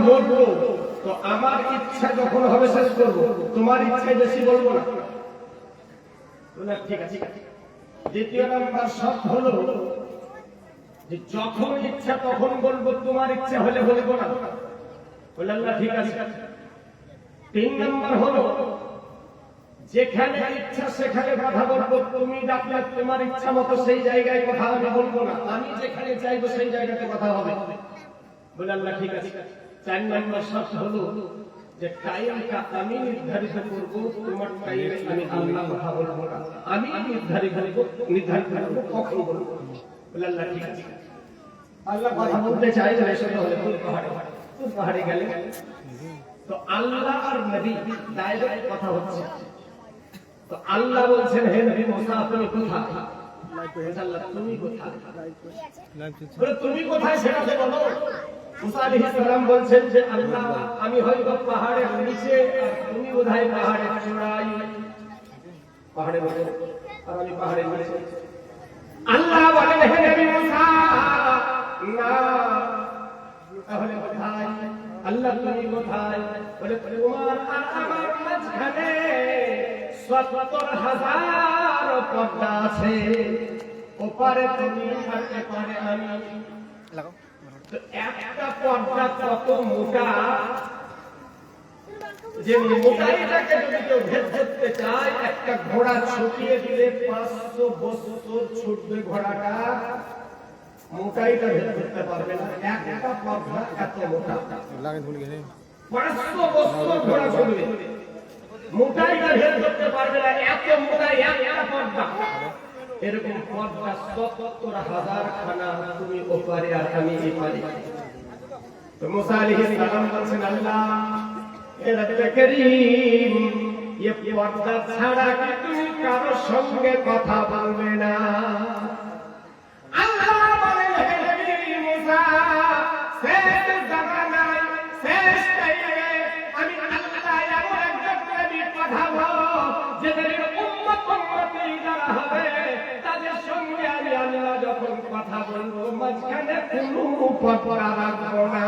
মরবো তো আমার ইচ্ছা যখন হবে শেষ করবো, তোমার ইচ্ছায় বেশি বলবো না। ঠিক আছে। দ্বিতীয় নাম্বার শর্ত হলো যে যখন ইচ্ছা তখন বলবো, তোমার ইচ্ছা হলে বলবো না। বললেন না, ঠিক আছে। 3 নাম্বার হলো যেখানে ইচ্ছা সেখানে কথা বলবো, তুমি ডাকলে তোমার ইচ্ছা মতো সেই জায়গায় কথা আমি বলবো না, আমি যেখানে চাইবো সেই জায়গাতে কথা হবে। বললেন না, ঠিক আছে। 4 নাম্বার শর্ত হলো যে টাইমটা আমি নির্ধারিত করব, তোমার টাইমে আমি আল্লাহ কথা বলবো না, আমি নির্ধারিত করব কখন বলবো। বললেন না, ঠিক আছে। আল্লাহ কথা বলতে চাই না, সেটা হলে পাহাড়ে গেলে তো আল্লাহ আর নবী ডাইরেক্ট কথা হচ্ছে। তো আল্লাহ বলছেন, হে নবী মুসা তুমি কোথায়? আল্লাহ তুমি কোথায়? বলে তুমি কোথায় সেটা তো বলো। মুসা আলাইহিস সালাম বলছেন যে আল্লাহ আমি হয়তো পাহাড়ের নিচে আর তুমি বোধহয় পাহাড়ের চূড়ায়। পাহাড়ে বলে আর আমি পাহাড়ের নিচে। আল্লাহ বলেন, হে নবী মুসা না, তাহলে কোথায়? আল্লাহ তুমি কোথায়? বলে তোমার আর আমার মাঝখানে ৭০,০০০ পর্দা আছে, ওপারে তুমি আর এপারে আমি। তো একটা পর্দা কত মোটা, যে মোটাইটাকে যদি কেউ ভেদ করতে চায়, একটা ঘোড়া ছুটিয়ে দিলে 500 বছর ছুটবে ঘোড়াটা, মোটাইটা ভেদ করতে পারবে না। একটা পর্দা এত মোটা, 500 বছর ঘোড়া ছুটবে, মোটাইটা ভেদ করতে পারবে না, এত মোটা একটা পর্দা। এরকম পর্দা ৭০,০০০ খানা, তুমি ওপারে আর আমি এপারে। তো মুসা আলাইহিস সালাম বলছেন, আল্লাহ এ রব্বে করিম, এই পর্দা ছাড়া কি তুমি কারো সঙ্গে কথা বলবে না? আল্লাহ বলেন, হে নবী মুসা, শেষ জামানায় শেষ টাইমে আমি আল্লাহ এমন একজন নবী পাঠাবো, যাদের উম্মতি যারা হবে তাদের সঙ্গে আমি আল্লাহ যখন কথা বলবো মাঝখানে কোনো পর্দা রাখবো না।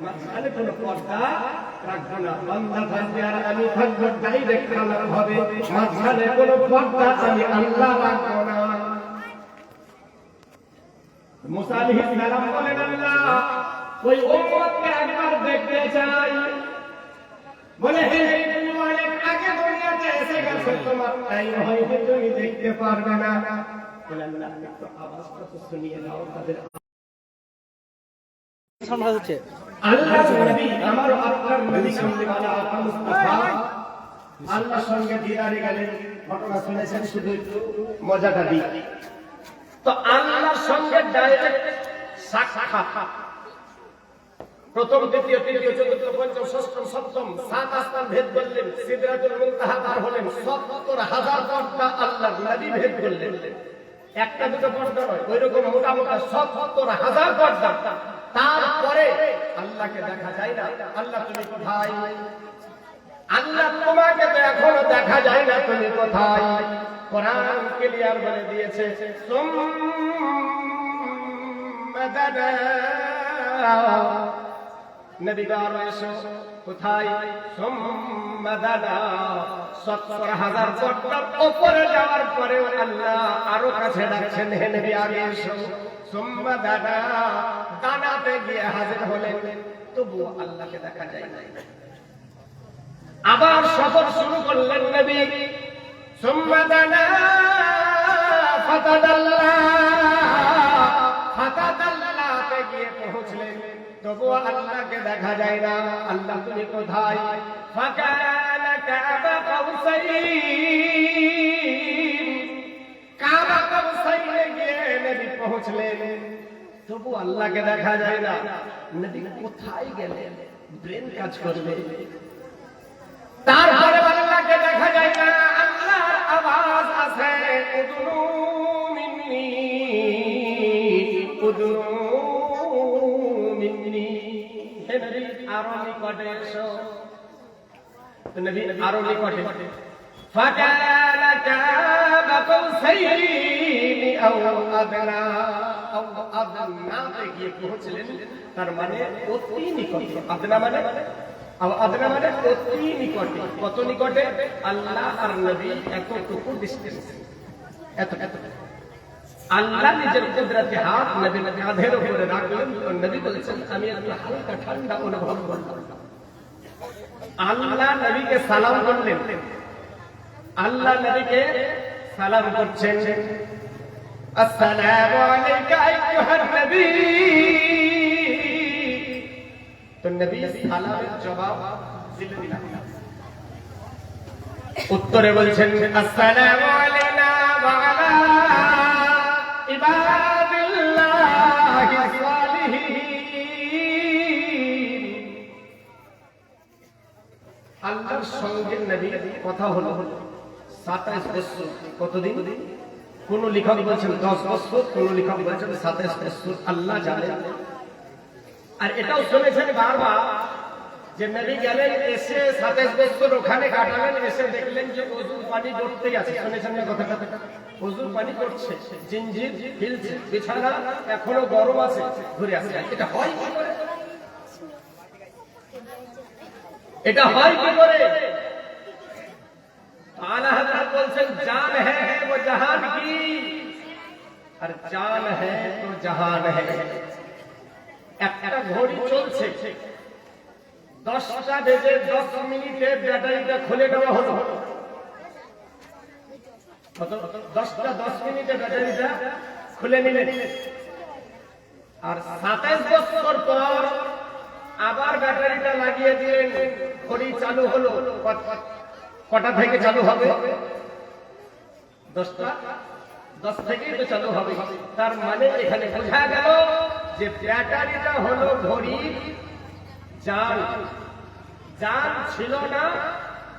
মাঝখানে কোনো পর্দা রাখবো না, বান্দা থাকবে আর আমি থাকবো, ডাইরেক্ট কালার হবে, মাঝখানে কোনো পর্দা আমি আল্লাহ রাখবো না। মুসা আলাইহিস সালাম বলেন, আল্লাহ ওই উম্মতকে একবার দেখতে চাই। বলে, হে তুমি অনেক আগে দুনিয়াতে এসে গেছো, তোমার টাইম হয়তো তুমি দেখতে পারবে না। বলে, আল্লাহ একটু আওয়াজটা তো শুনিয়ে দাও তাদের। আল্লাহর নবী আমার আপনার নবী সাল্লাল্লাহু আলাইহি ওয়াসাল্লাম আল্লাহর সঙ্গে দিদারে গেলেন, ঘটনা শুনেছেন, শুধু একটু মজাটা দিই। তো আল্লাহর সঙ্গে ডাইরেক্ট সাক্ষাৎ, প্রথম দ্বিতীয় তৃতীয় চতুর্থ পঞ্চম ষষ্ঠম সপ্তম 7 আসমান ভেদ করলেন, সিদরাতুল মুনতাহা পার হলেন, ৭০,০০০ পর্দা আল্লাহর নবী ভেদ করলেন। একটা দুটো পর্দা নয়, ওইরকম মোটা মোটা ৭০,০০০ পর্দা। তারপরে আল্লাহকে দেখা যায় না। আল্লাহ তুমি কোথায়? আল্লাহ তোমাকে তো এখনো দেখা যায় না, তুমি কোথায়? কোরআন ক্লিয়ার বলে দিয়েছে, নবী গার এসো কোথায়? ৭০,০০০ পর্দার উপরে যাওয়ার পরেও আল্লাহ আরো কাছে ডাকছেন, হে নবী আগে এসো। দানাতে গিয়ে হাজির হলেন, তবুও আল্লাহকে দেখা যায় না। আবার সফর শুরু করলেন নবী, ফাতাদাল্লাতে গিয়ে পৌঁছলেন, তবুও আল্লাহকে দেখা যায় না। আল্লাহ তুমি কোথায়? ফাকানা কাবা কাউসাইনে গিয়ে নবী পৌঁছলেন, তবু আল্লাহকে দেখা যায় না। নবী কোথায় গেলেন? ব্রেন কাজ করবে। তারপরে আল্লাহকে দেখা যায় না, আল্লাহর আওয়াজ আছে, উদনু মিন্নি উদনু মিন্নি। হে নবী আরো নিকটে এসো। নবী আরো নিকটে। ফাকানা কাবা কাউসাইনি আও আদনা। আদনাতে গিয়ে পৌঁছলেন, তার মানে অতি নিকটে। আদনা মানে আদনা মানে অতি নিকটে। কত নিকটে? আল্লাহ আর নবী এতটুকু ডিস্টেন্স, এত এত। আল্লাহ নিজের কুদরতি হাত নবীর কাঁধের উপরে রাখলেন, নবী বলেছেন আমি একটু হালকা ঠান্ডা অনুভব করলাম। আল্লাহ নবীকে সালাম করলেন, আল্লাহ নবীকে সালাম করছেন, আসসালামু আলাইকা আইয়ুহান নবী। তো নবী সালামের জবাব দিলেন না, উত্তরে বলছেন আসসালামু আলাইনা ওয়া আলা ইবাদিল্লাহিস সালিহিন। আল্লাহর সঙ্গে নবীর কথা হলো 27 বছর। কতদিন? কোন লেখক বলছেন 10 বছর, কোন লেখক বলছেন 27 বছর, আল্লাহ জানে। আর এটাও শুনেছেন বারবার যে নবী গেলেন, এসে 27 বছর ওখানে কাটালেন, এসে দেখলেন যে ওযুর পানি গড়তেই আছে। শুনেছেন না কথাটা? ওযুর পানি গড়ছে, জিঞ্জির হিলছে, বিছানা এখনো গরম আছে, ঘুরে আসছে। এটা হয় কি করে? এটা হয় কি করে? आला हजरत बोलছেন जान है वो जहान की, और जान है तो जहान है। একটা ঘড়ি চলছে, 10টা বেজে 10 মিনিটে ব্যাটারিটা খুলে দেওয়া হলো। 10টা 10 মিনিটে ব্যাটারিটা খুলে নিলেন, আর 27 বছর পর আবার ব্যাটারিটা লাগিয়ে দিলেন, ঘড়ি চালু হলো। কটা থেকে চালু হবে? 10টা 10 থেকেই তো চালু হবে। তার মানে এখানে বোঝা গেল যে ব্যাটারিটা হলো ঘড়ির জান। জান ছিল না,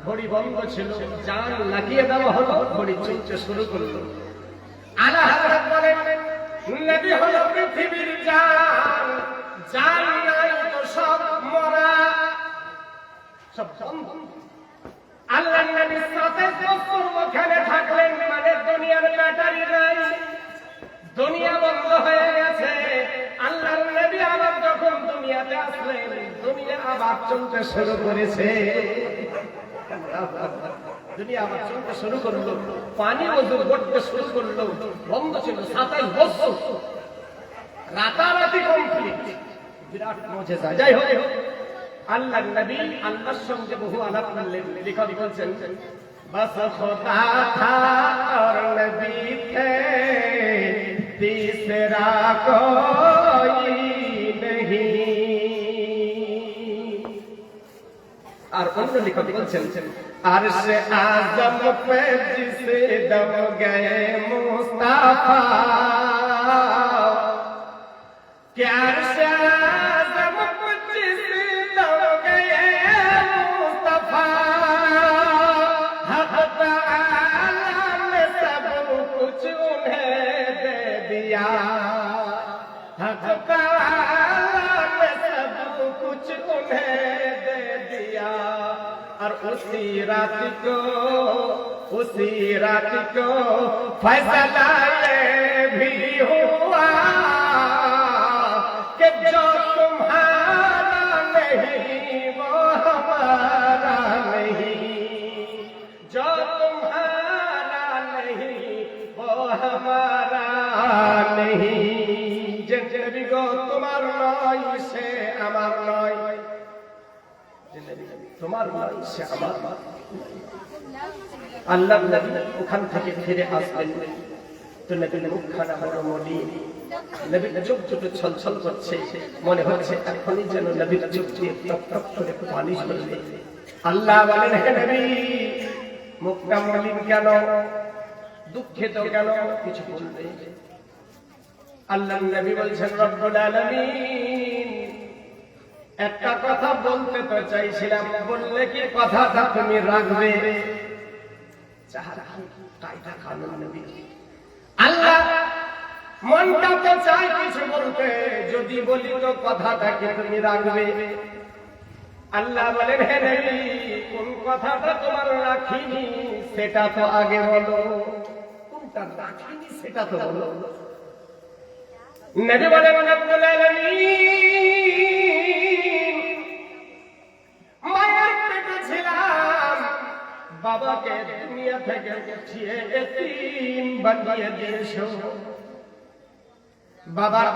ঘড়ি বন্ধ ছিল, জান লাগিয়ে দেওয়া হলো, ঘড়ি চলতে শুরু করলো। আলা হযরত বলেন নবী হলো পৃথিবীর জান, জান নাই তো সব মরা, সব বন্ধ। আল্লাহ নবী 27 বছর ওখানে থাকলেন, মানে দুনিয়ার ব্যাটারি নাই, দুনিয়া বন্ধ হয়ে গেছে। আল্লাহর নবী আবার যখন দুনিয়াতে আসলেন, দুনিয়া আবার চলতে শুরু করেছে, দুনিয়া আবার চলতে শুরু করলো, পানি ওযু করতে শুরু করলো, বন্ধ ছিল 27 বছর, রাতারাতি কমপ্লিট। বিরাট মুজিজা। যাই হোক, আল্লাহর নবী আল্লাহর সঙ্গে বহু আলাপ করলেন। লেখক বলছেন বস খোদা থা और নবী थे तीसरा कोई नहीं। আর অন্য লেখক বলছেন अर्श आजम पे जिस दम गए मुस्ताफा, क्या अर्श आजम पे जिस दम गए मुस्ताफा, हक ताला ने सब कुछ उन्हें दे दिया, हक ताला ने सब कुछ उन्हें दे दिया। और उसी रात को फैसला ये भी हुआ कि जो तुम्हारा नहीं वो हमारा नहीं, जो तुम्हारा नहीं वो हमारा नहीं। जिंदगी को तुम्हार नয় সে আমার নয়, তোমার নয় সে আমার। আল্লাহ নবী ওখান থেকে ফিরে আসবেন, তো নবীর মুখখানা বড় মলিন, নবীর চোখ দুটো ছলছল করছে, মনে হচ্ছে এখনই যেন নবীর চোখ দিয়ে টপ টপ করে পানি ঝরবে। আল্লাহ বলেন হে নবী, মুখটা মলিন কেন, দুঃখিত কেন, কিছু বলবে? আল্লাহ নবী বলছেন রব্বুল আলামিন, একটা কথা বলতে তো চাইছিলাম, বললে কি কথাটা তুমি রাখবে? আল্লাহ মনটা তো চাই কিছু বলতে, যদি বলি তো কথাটাকে তুমি রাখবে? আল্লাহ বলেন হে নবী, কোন কথাটা তোমার রাখিনি সেটা তো আগে বলো, কোনটা রাখিনি সেটা তো বলো। নবী বলেন রব্বুল আলামিন মায়ের পেটে ছিলাম, বাবাকে দুনিয়া থেকে উঠিয়ে এতিম বানিয়ে দিয়েছো। বাবার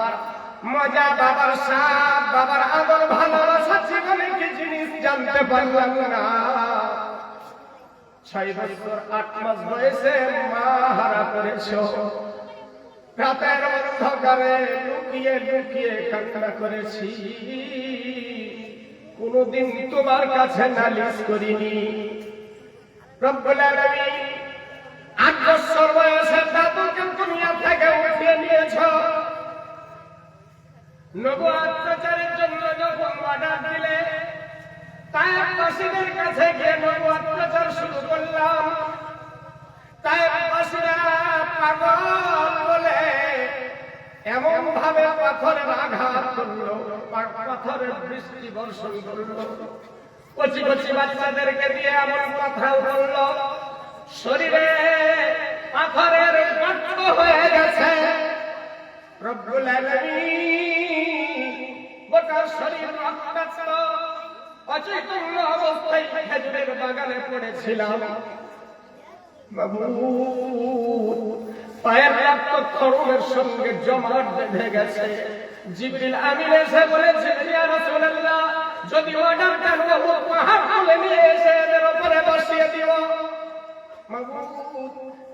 মজা, বাবার স্বাদ, বাবার আদর, ভালোবাসা জীবনে কি জিনিস জানতে পারলাম না। 6 বছর 8 মাস বয়সে মা হারা করেছো। রাতের অন্ধকারে লুকিয়ে লুকিয়ে কান্না করেছি, কোনদিন তোমার কাছে নালিশ করিনি। রব্বুল আলামিন 8 বছর বয়সে দাদুকে দুনিয়া থেকে উঠিয়ে নিয়েছো। নবুয়ত প্রচারের জন্য যখন অর্ডার দিলে তায়েফবাসীদের কাছে গিয়ে নবুয়ত প্রচার শুরু করলাম। তায়েফবাসীরা পাগল বলে এমন ভাবে পাথরের আঘাত করলো, পাথরের বৃষ্টি বর্ষণ করলো, কচি কচি বাচ্চাদেরকে দিয়ে এমন কথা বললো, শরীরে পাথরের গর্ত হয়ে গেছে। রব্বুল আলামিন গোটা শরীর রক্তাক্ত, অচৈতন্য অবস্থায় খেজুরের বাগানে পড়েছিলাম। পায়ের রক্ত খরমের সঙ্গে জমাট বেঁধে গেছে। জিবরিল আমিন এসে বলেছেন, ইয়া রাসূলুল্লাহ, যদি অর্ডার দেন পাহাড় তুলে নিয়ে এসে এর উপরে বসিয়ে দিও।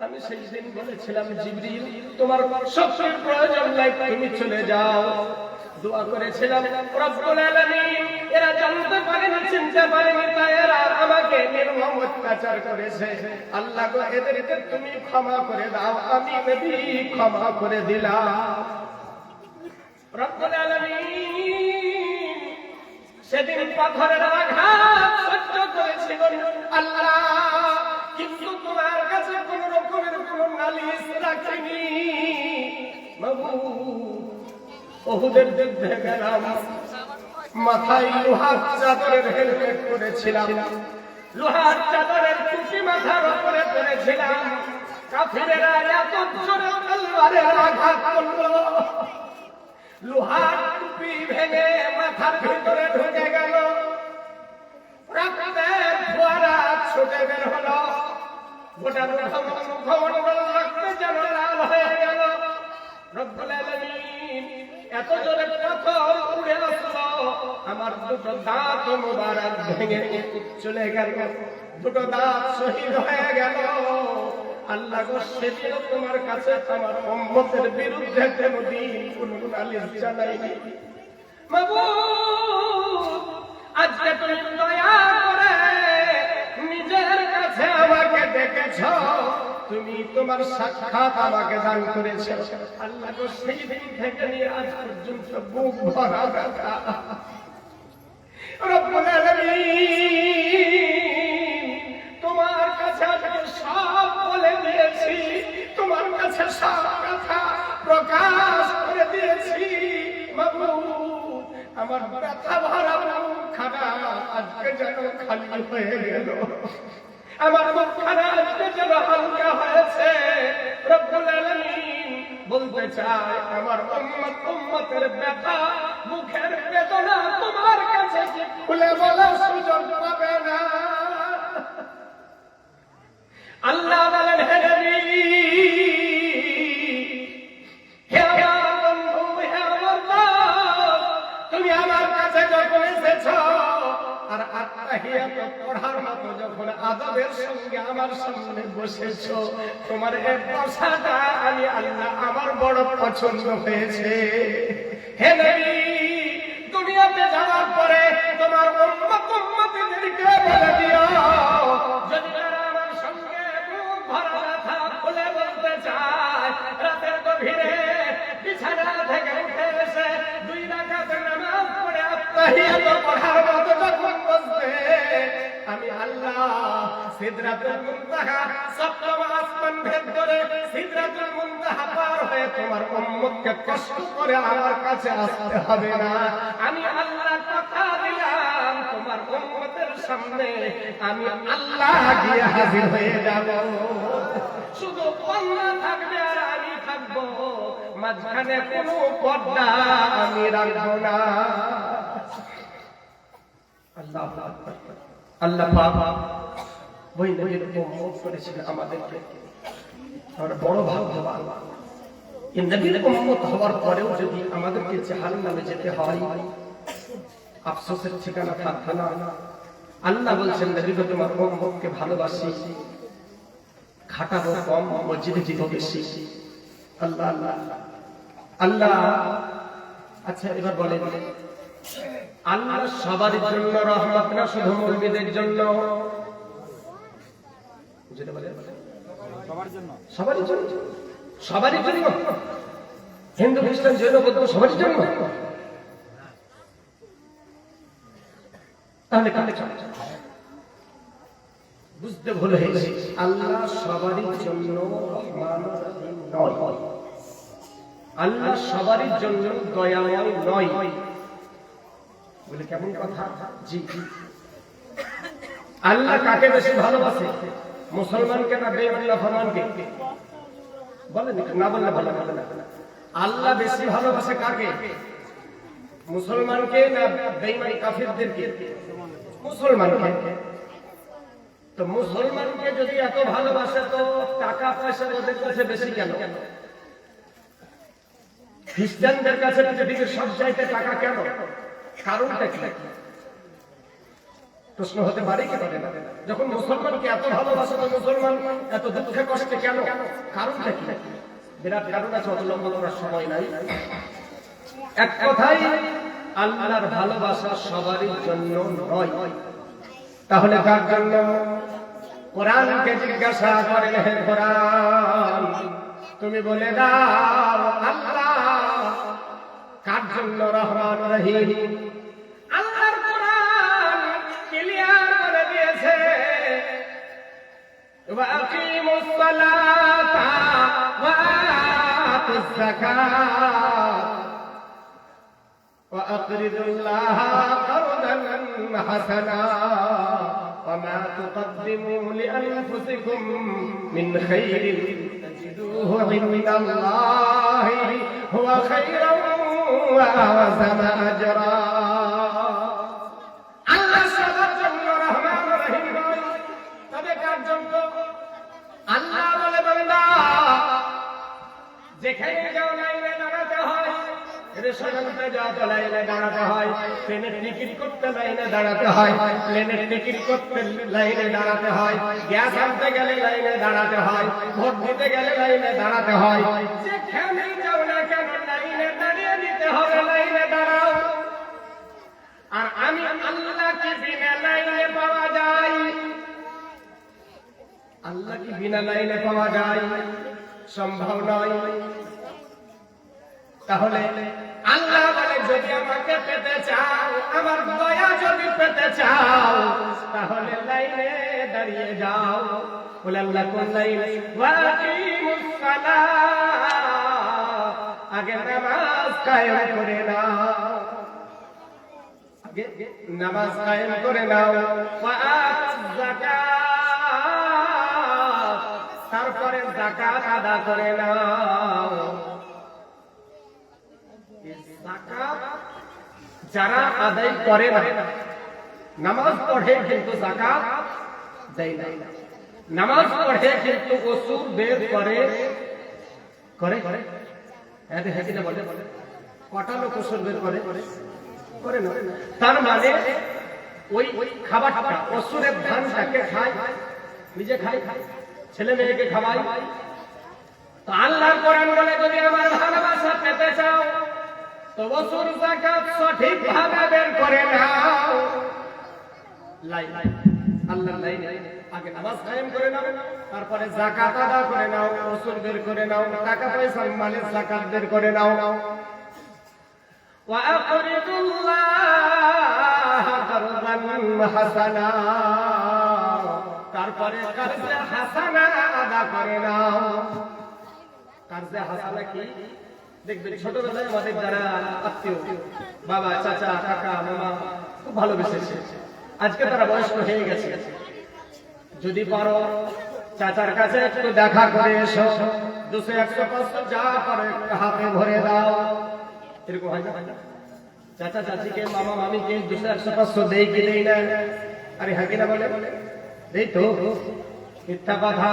আমি সেই দিন বলেছিলাম, জিবরিল তোমার শক্তির প্রয়োজন নাই, তুমি চলে যাও। দোয়া করেছিলাম, রব্বুল আলামিন এরা জানতে পারেনি, চিনতে পারেনি, তাই এরা আমাকে নির্মম অত্যাচার করেছে। আল্লাহ গো, এদেরকে তুমি ক্ষমা করে দাও। আমি নবী ক্ষমা করে দিলাম। রব্বুল আলামিন সেদিন পাথরের আঘাত সহ্য করেছিল আল্লাহ, কিন্তু তোমার কাছে কোন রকমের কোন নালিশ রাখিনি। ওহুদের যুদ্ধে গেলাম, মাথায় লোহার চাদরের হেলমেট পরেছিলাম, লোহার চাদরের টুপি মাথার উপরে পরেছিলাম। কাফিরেরা এত জোরে তলোয়ারের আঘাত করলো, লোহার টুপি ভেঙে মাথার ভিতরে ঢুকে গেল, রক্তের ফোয়ারা ছুটে বের হলো, গোটা মুখমণ্ডল রক্তে যেন লাল হয়ে গেল। রব্বুল আলামিন এত জোরে পাথর উড়ে আসলো, আমার দুটো দাঁত মোবারক ভেঙে চলে গেল, দুটো দাঁত শহীদ হয়ে গেল। আল্লাহ গো, সেদিন তোমার কাছে আমার উম্মতের বিরুদ্ধে কোনদিন কোনো নালিশ জানাইনি। মাবুদ, আজকে তুমি দয়া করে নিজের কাছে আমাকে ডেকেছো, তুমি তোমার সাক্ষাৎ আমাকে দান করেছো। আল্লাহ গো, সেই দিন থেকে নিয়ে আজ পর্যন্ত বুক ভরা ব্যথা। রব্বুল আলামিন তোমার কাছে আমি সব বলে দিয়েছি, তোমার কাছে সব কথা প্রকাশ করে দিয়েছি। মাবুদ, আমার ব্যথা ভরা মুখখানা আজকে যেন খালি হয়ে গেল, আমার মুখখানা আজকে যেন হালকা হয়েছে। রব্বুল আলামিন বলতে চাই, আমার উম্মতের ব্যথা, মুখের বেদনা তোমার কাছে খুলে বলার সুযোগ পাবে না। আল্লাহ বলেন, হে নবী, হে আমার বন্ধু, হে আমার দোস্ত, তুমি আমার কাছে যখন এসেছো আর আত্তাহিয়াত পড়ার মতো যখন আদবের সঙ্গে আমার সামনে বসেছো, তোমার এই বসাটা আমি আল্লাহ আমার বড় পছন্দ হয়েছে। হে নবী, দুনিয়াতে যাওয়ার পরে তোমার উম্মতদেরকে বলে দিও, যদি তারা আমার সঙ্গে বুক ভরা ব্যথা খুলে বলতে চায়, রাতের গভীরে বিছানা থেকে উঠে এসে 2 রাকাত নামাজ পড়ে আত্তাহিয়াত পড়ার মতো যখন বসবে, আমি আল্লাহ সিদরাতুল মুনতাহা, সপ্তম আসমান ভেদ করে সিদরাতুল মুনতাহা পার হয়ে তোমার উম্মতকে কষ্ট করে আমার কাছে আসতে হবে না। আমি আল্লাহ কথা দিলাম, তোমার উম্মতের সামনে আমি আল্লাহ গিয়ে হাজির হয়ে যাব। শুধু আল্লাহ থাকবে আর আমি থাকবো, মাঝখানে কোনো পর্দা আমি রাখবো না। আল্লাহ আল্লাহ পাক ওই নবীর উম্মত করেছিলেন আমাদেরকে। আমরা বড় ভাগ্যবান, এই নবীর উম্মত হওয়ার পরেও যদি আমাদেরকে জাহান্নামে যেতে হয়, আফসোসের ঠিকানা থাকবে না। আল্লাহ বলছেন, নবী গো তোমার উম্মতকে ভালোবাসি, খাটাবো কম, মসজিদে দিব বেশি। আল্লাহ আল্লাহ আল্লাহ। আচ্ছা এবার বলেন, আল্লাহ সবার জন্য রহমত না শুধু মুমিনদের জন্য? যেটা বলে সবার জন্য, সবারই জন্য, সবারই জন্য। হিন্দু খ্রিস্টান জৈন বৌদ্ধ সবারই জন্য। তাহলে কাকে বুঝতে ভুল হয়েছে, আল্লাহ সবারই জন্য রহমান নয়, আল্লাহ সবারই জন্য দয়াময় নয়। বলে কেমন কথা? জি, আল্লাহ কাকে বেশি ভালোবাসে, মুসলমানকে না বেঈমান নাফরমানকে? বলেন না, বললে ভালো হবে না। আল্লাহ বেশি ভালোবাসে কাকে, মুসলমানকে না বেঈমান কাফিরদেরকে? মুসলমানকে। তো মুসলমানকে যদি এত ভালোবাসে তো টাকা পয়সা ওদের কাছে বেশি কেন? খ্রিস্টানদের কাছে পৃথিবীর সব চাইতে টাকা কেন? কারণটা কি? প্রশ্ন হতে পারে কি পারে না? যখন মুসলমানকে এত ভালোবাসে তো মুসলমান এত দুঃখে কষ্টে কেন? কারণটা কি? বিরাট কারণ আছে, অত লম্বা করার সময় নাই। এক কথাই, আল্লাহর ভালোবাসা সবারই জন্য নয়। তাহলে কার জন্য? কোরআনকে জিজ্ঞাসা করেন, হে কোরআন তুমি বলে দাও আল্লাহ কার জন্য রহমান রহিম? আল্লাহর কোরআন ক্লিয়ার করে দিয়েছে, ওয়া আকিমুস সালাতা ওয়া আতুজ যাকাত ওয়া আকরিদুল্লাহ কারদান হাসানা وما تقدموا لأنفسكم من خير تجدوه عند الله هو خيرا وأعظم أجرا। আল্লাহ সবার জন্য রহমান রহিম নয়, তবে কার জন্য? আল্লাহ বলে, বান্দা যেখানে যাও লাইনে দাঁড়াতে হয়, রেশনে যাও তো লাইনে দাঁড়াতে হয়, ট্রেনের টিকিট করতে লাইনে দাঁড়াতে হয়, প্লেনের টিকিট করতে লাইনে দাঁড়াতে হয়, গ্যাস আনতে গেলে লাইনে দাঁড়াতে হয়, ভোট দিতে গেলে লাইনে দাঁড়াতে হয়। যেখানে যাও না কেন লাইনে দাঁড়িয়ে দিতে হবে, লাইনে দাঁড়াও। আর আমি আল্লাহ কি বিনা লাইনে পাওয়া যায়? আল্লাহ কি বিনা লাইনে পাওয়া যায়? সম্ভব নয়। তাহলে আল্লাহ বলে, যদি আমাকে পেতে চাও, আমার দয়া যদি পেতে চাও, তাহলে লাইনে দাঁড়িয়ে যাও। বলে আল্লাহ কোন লাইনে? ওয়াকিমুস সালাত, আগে নামাজ কায়েম করে নাও, আগে নামাজ কায়েম করে নাও। ওয়া আতুজ যাকাত, তারপরে যাকাত আদা করে নাও। যাকাত যারা আদায় করে না, নামাজ পড়ে কিন্তু যাকাত দেয় না, নামাজ পড়ে কিন্তু ওসুর বের করে করে করে বলে কটা লোক ওসুর বের করে করে না। তার মানে ওই খাবারটা, ওসুরের ধানটাকে খায়, নিজে খায়, ছেলে মেয়েকে খাওয়াই। তো আল্লাহর কোরআন বলে, যদি আমার ভালোবাসা পেতে চাও তো ওসুর যাকাত সঠিক ভাবে বের করে নাও। আল্লাহর লাইনে আগে নামাজ কায়েম করে নাও, তারপরে যাকাত আদা করে নাও, ওসুর বের করে নাও, টাকা পয়সা মালের যাকাত বের করে নাও। ওয়া আকরিদুল্লাহ কারদান হাসানা, তারপরে কারজে হাসানা আদা করে নাও। কারজে হাসানা কি? দেখবেন ছোটবেলায় আমাদের যারা আত্মীয়, বাবা চাচা কাকা মামা খুব ভালোবেসেছে, আজকে তারা বয়স্ক হয়ে গেছে, যদি পারো চাচার কাছে একটু দেখা করে এসো, 200 100 500 যা করে হাতে ভরে দাও। এরকম হয় না? চাচা চাচিকে মামা মামিকে 200 100 500 দেই কি দেই না? আরে হ্যাঁ কিনা বলে দেই তো, মিথ্যা কথা।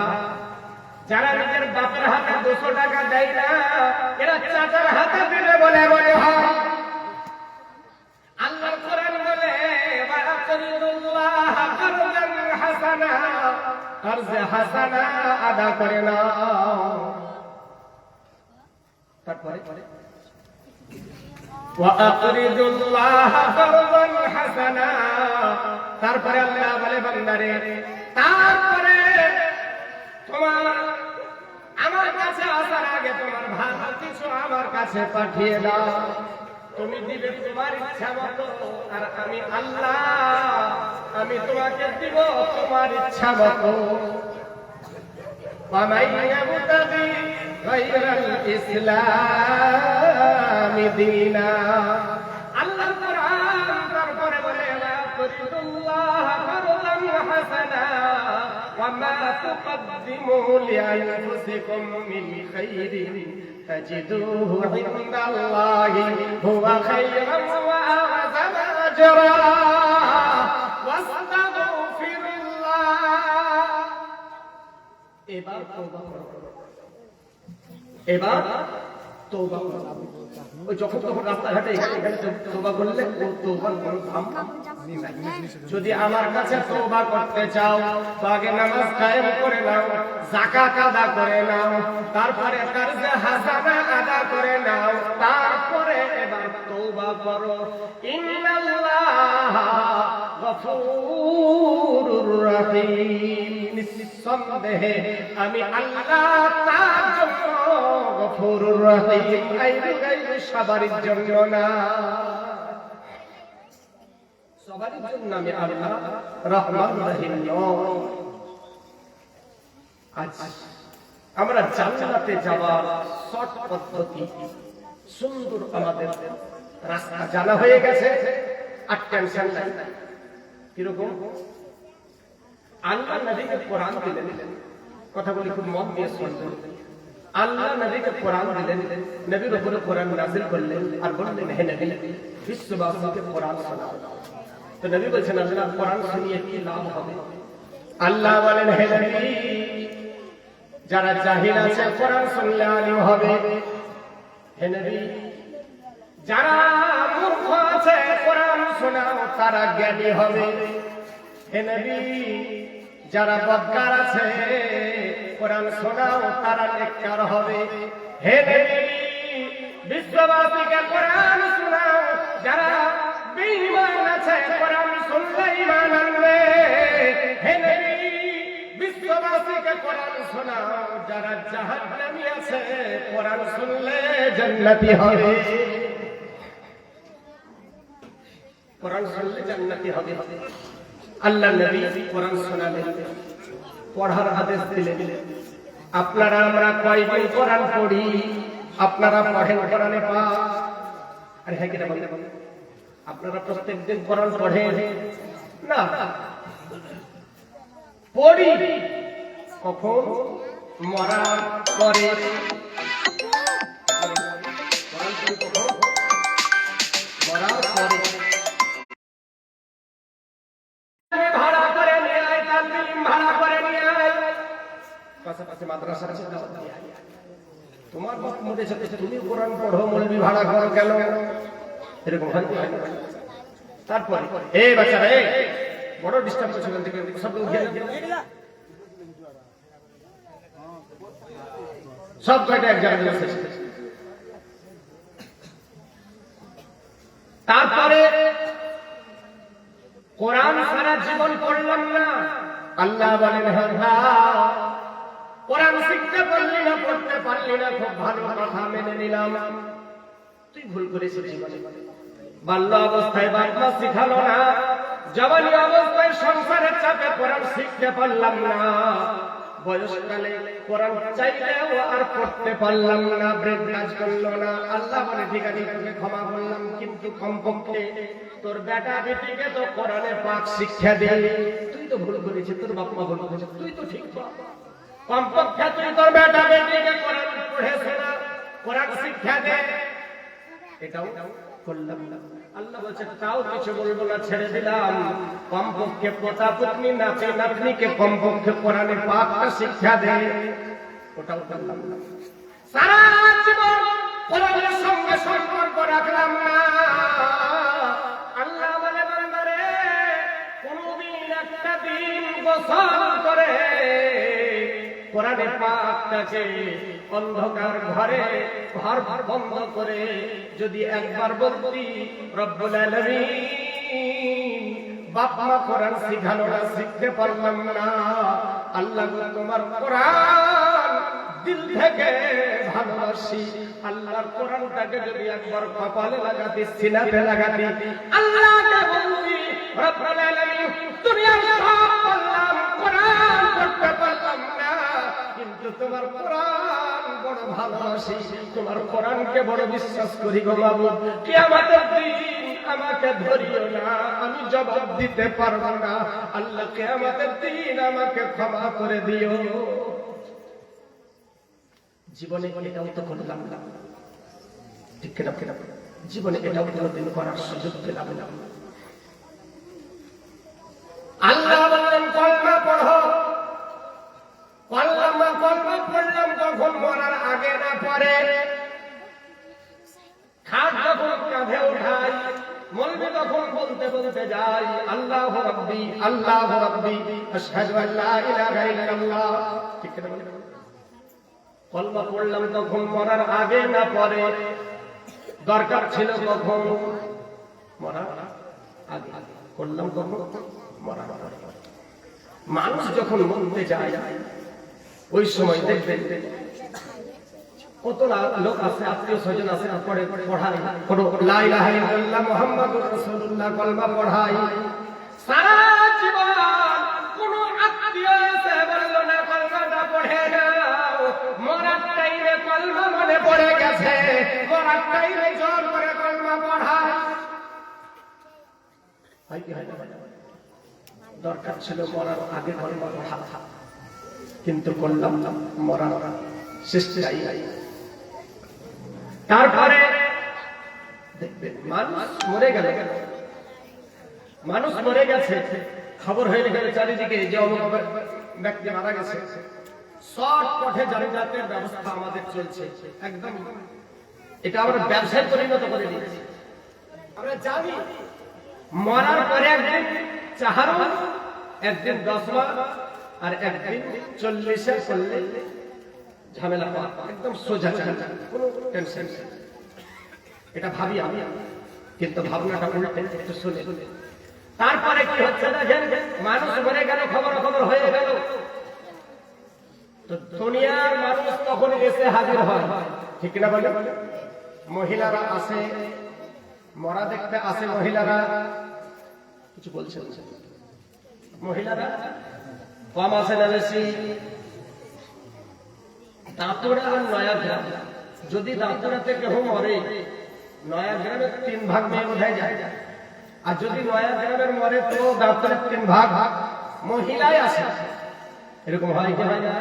যারা নিজের বাপের হাতে 200 টাকা দেয় না, এরা চাচার হাতে দিলে বলে বলে হয়। আল্লাহর কোরআন বলে ওয়াআকরিদুল্লাহ কারদান হাসানা, কর্জ হাসানা আদা করে না। তারপরে ওয়াআকরিদুল্লাহ কারদান হাসানা, তারপরে আল্লাহ বলে বান্দারে তারপরে তোমার আমার কাছে আসার আগে তোমার ভালো কিছু আমার কাছে পাঠিয়ে দাও। তুমি দিবে তোমার ইচ্ছা মতো, আর আমি আল্লাহ আমি তোমাকে দিব তোমার ইচ্ছা মতো। ইসলামি দীনা, আল্লাহর কোরআন তারপরে বলে وما تقدموا لأنفسكم من خير تجدوه عند الله هو خيرا وأعظم أجرا واستغفر الله। এবার তওবা করো। ওই যখন তখন রাস্তাঘাটে এখানে তওবা করলে তওবার কোনো দাম নেই। যদি আমার কাছে তওবা করতে চাও তো আগে নামাজ কায়েম করে নাও, যাকাত আদা করে নাও, তারপরে কর্জ হাসানা আদা করে নাও, তারপরে এবার তওবা করো। ইন্নাল্লাহ গফুরুর রহিম, নিঃসন্দেহে আমি আল্লাহ তার জন্য গফুরুর রহিম, সবার জন্য না, সবার জন্য আমি আল্লাহ রহমান রহিম। আজ আমরা জান্নাতে যাওয়ার শর্ট পদ্ধতি সুন্দর আমাদের রাস্তা জানা হয়ে গেছে, আর টেনশন নাই। কিরকম? আল্লাহ নবীকে কোরআন দিলেন, কথা বলি খুব মন দিয়ে শুনবেন। আল্লাহ নবীকে কোরআন দিলেন, নবীর উপরে কোরআন নাযিল করলেন, আর বললেন হে নবী বিশ্ববাসীকে কোরআন শোনাও। তো নবী বলছেন আল্লাহ কোরআন শুনিয়ে কি লাভ হবে? আল্লাহ বলেন হে নবী যারা জাহিল আছে কোরআন শুনলে আলিম হবে। হে নবী যারা মূর্খ আছে কোরআন শোনাও তারা জ্ঞানী হবে। হে নবী যারা বদকার আছে কোরআন শোনাও তারা নেককার হবে। হে নবী বিশ্ববাসীকে কোরআন শোনাও, যারা বেঈমান আছে কোরআন শুনলে ঈমান আনবে। হে নবী বিশ্ববাসীকে কোরআন শোনাও, যারা জাহান্নামী আছে কোরআন শুনলে জান্নাতি হবে। কোরআন শুনলে জান্নাতি হবে। আল্লাহ নবী কোরআন শোনালেন, পড়ার আদেশ দিলেন। আপনারা আমরা কয়দিন কোরআন পড়ি? আপনারা পড়েন কোরআনে পাক? আরে হ্যাঁ কিনা বলেন? আপনারা প্রত্যেকদিন কোরআন পড়েন না? পড়ি কখন? মরার পরে। মরার পরে ভাড়া করে নিয়ে আয়, তালিম ভাড়া করে নিয়ে আয়, পাশাপাশি মাদ্রাসা আছে তোমার বাপ মরে সাথে তুমি কোরআন পড়ো, মৌলবি ভাড়া করো কেন? এরকম হয়। তারপরে এই বাচ্চারা বড় ডিস্টার্ব করছে, সব সব কয়টা এক জায়গায় বসে। তারপরে কোরআন সারা জীবন পড়লাম না, আল্লাহ বলেন হ্যাঁ কোরআন শিখতে পারলি না, পড়তে পারলি না, খুব ভালো কথা, মেনে নিলাম, তুই ভুল করেছিস জীবনে। বাল্য অবস্থায় বাপ মা শিখালো না, জওয়ানি অবস্থায় সংসারের চাপে কোরআন শিখতে পারলাম না, বয়সকালে কোরআন চাইলেও আর পড়তে পারলাম না, ব্রেন কাজ করলো না। আল্লাহ বলে ঠিক আছে তোকে ক্ষমা করলাম, কিন্তু কমপক্ষে তোর বেটা বেটিকে তো কোরআনে পাক শিক্ষা দে। তুই তো ভুল করেছিস, তোর বাপ মা ভুল করেছে, তুই তো ঠিক কমপক্ষে তুই তোর বেটা বেটিকে কোরআন পড়েছে না, কোরআন শিক্ষা দে। এটাও করলাম না। আল্লাহ বলছে তাও কিছু বলবো না, ছেড়ে দিলাম। কমপক্ষে পোতা পুতনি নাতি নাতনিকে কমপক্ষে কোরআনে পাকটা শিক্ষা দে। ওটাও করলাম না। সারা জীবন কোরআনের সঙ্গে সম্পর্ক রাখলাম না। আল্লাহ বলে বান্দারে, কোনদিন একটা দিন গোসল করে কোরআনে পাকটাকে অন্ধকার ঘরে ঘর বন্ধ করে যদি একবার বলতি রব্বুল আলামিন বাপ মা কোরআন শিখালো না, শিখতে পারলাম না, আল্লাহ তোমার কোরআন দিল থেকে ভালোবাসি, আল্লাহর কোরআনটাকে যদি একবার কপালে লাগাতি, সিনাতে লাগাতি, আল্লাহকে বলতি রব্বুল আলামিন দুনিয়ার সব পারলাম, কোরআন পড়তে পারলাম না, কিন্তু তোমার কোরআন বড় ভালোবাসি, তোমার কোরআনকে বড় বিশ্বাস করি গো মাবুদ। কিয়ামতের দিন আমাকে ধরিও না, আমি জবাব দিতে পারবো না, আল্লাহ কিয়ামতের দিন আমাকে ক্ষমা করে দিও। জীবনে এটাও তো করলাম না, ঠিক কিনা? জীবনে এটাও কোনোদিন করার সুযোগ পেলাম না। আল্লাহ বললেন কলমা পড়ো। কলমা পড়লাম কখন? মরার আগে না পরে। খাট যখন কাঁধে উঠাই, মলবি তখন বলতে বলতে যাই আল্লাহু রাব্বি আল্লাহু রাব্বি আশহাদু আল্লা ইলাহা ইল্লাল্লাহ। ঠিক কিনা? কলমা পড়লাম তখন মরার আগে না পরে। দরকার ছিল কখন? মরার আগে। করলাম কখন? মরার আগে। মানুষ যখন মরতে যায় ওই সময় দেখবেন কত লোক আছে, আত্মীয় স্বজন আছে, পড়ে পড়ায় কোন লা ইলাহা ইল্লাল্লাহ মুহাম্মাদুর রাসূলুল্লাহ কলমা পড়ায়। সারা জীবন কোন আত্মীয় এসে বলল না কলমাটা পড়ে নাও, মরার টাইমে কলমা মনে পড়ে গেছে, মরার টাইমে জোর করে কলমা পড়ায়। হয় কি হয় না? দরকার ছিল মরার আগে কলমা পড়া, কিন্তু করলাম না, মরার শেষটাই। তারপরে দেখবেন মানুষ মরে গেল, মানুষ মরে গেছে, খবর হয়ে গেল চারিদিকে যে অমুক ব্যক্তি মারা গেছে, শর্টকাটে জান্নাতের ব্যবস্থা আমাদের চলছে একদম। এটা আমরা ব্যবসায় পরিণত করে দিয়েছি। আমরা জানি মরার পরে একদিন চাহারো, একদিন 10 মাস, আর একদিন 40 করলে ঝামেলা পাওয়া একদম সোজা, কোনো টেনশন। এটা ভাবি আমি, কিন্তু ভাবনাটা উল্টে একটু শুনে। তারপরে কি হচ্ছে দেখেন, মানুষ মরে গেল, খবর হয়ে গেল, তো দুনিয়ার মানুষ তখন এসে হাজির হয়, ঠিক না বলে? মহিলারা আসে, মরা দেখতে আসে মহিলারা। কিছু বলছেন? মহিলারা কম আসে না বেশি? দাঁতুড়া আর নয়াগ্রাম, যদি দাঁতুড়াতে কেউ মরে, নয়াগ্রামের 3 ভাগ মেয়ে বোঝায় যায়, আর যদি নয়াগ্রামের মরে তো দাঁতুড়ার 3 ভাগ মহিলাই আসে। এরকম হয় কি হয় না?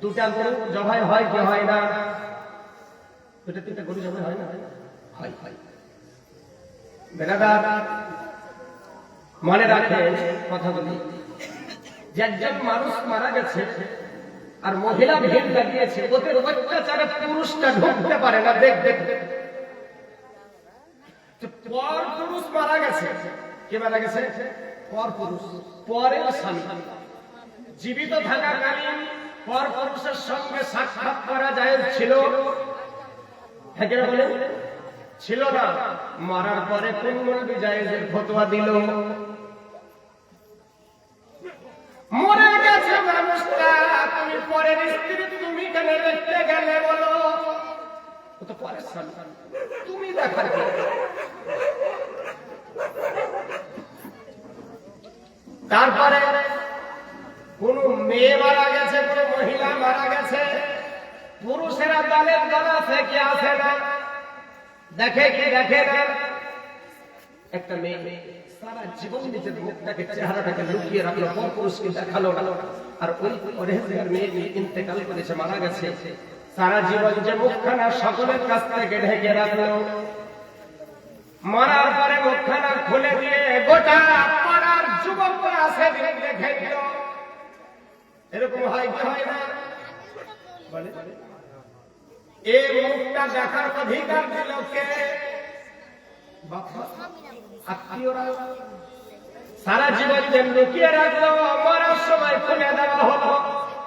2টা গরু জবাই হয় কি হয় না? 2-3টা গরু জবাই হয় না? হয়। বেরাদার মনে রাখেন কথাগুলি, যে একজন মানুষ মারা গেছে আর মহিলা ভিড় লাগিয়েছে, ওদের অত্যাচারে পুরুষটা ঢুকতে পারে না। দেখ পর পুরুষ মারা গেছে। কে মারা গেছে? পর পুরুষ, পরের স্বামী। জীবিত থাকাকালীন পর পুরুষের সঙ্গে সাক্ষাৎ করা জায়েজ ছিল? হ্যাঁ বলে ছিল না। মারার পরে কোন নবী জায়েজের ফতোয়া দিল? মরে গেছে মানুষটা, তুমি পরের স্ত্রী, তুমি কেন দেখতে গেলে বলো? ও তো পরের স্বামী, তুমি দেখা। তারপরে কোন মেয়ে মারা গেছে, কোন মহিলা মারা গেছে, পুরুষেরা দলের দল আছে কি আছে না? দেখে কি দেখে না? একটা মেয়ে সারা জীবন নিজের মুখটাকে চেহারাটাকে লুকিয়ে রাখলো, পরপুরুষকে দেখালো না, আর ওই পরেজগার মেয়ে ইন্তেকাল করেছে, মারা গেছে। সারা জীবন যে মুখখানা সকলের কাছ থেকে ঢেকে রাখলো, মরার পরে মুখখানা খুলে দিয়ে গোটা পাড়ার যুবকরা সেদিন দেখে দিল। এরকম হয় কি হয় না? এই মুখটা দেখার অধিকার দিল কে? আত্মীয়রা। সারা জীবন যে লুকিয়ে রাখলো, মরার সময় খুলে দেওয়া হলো।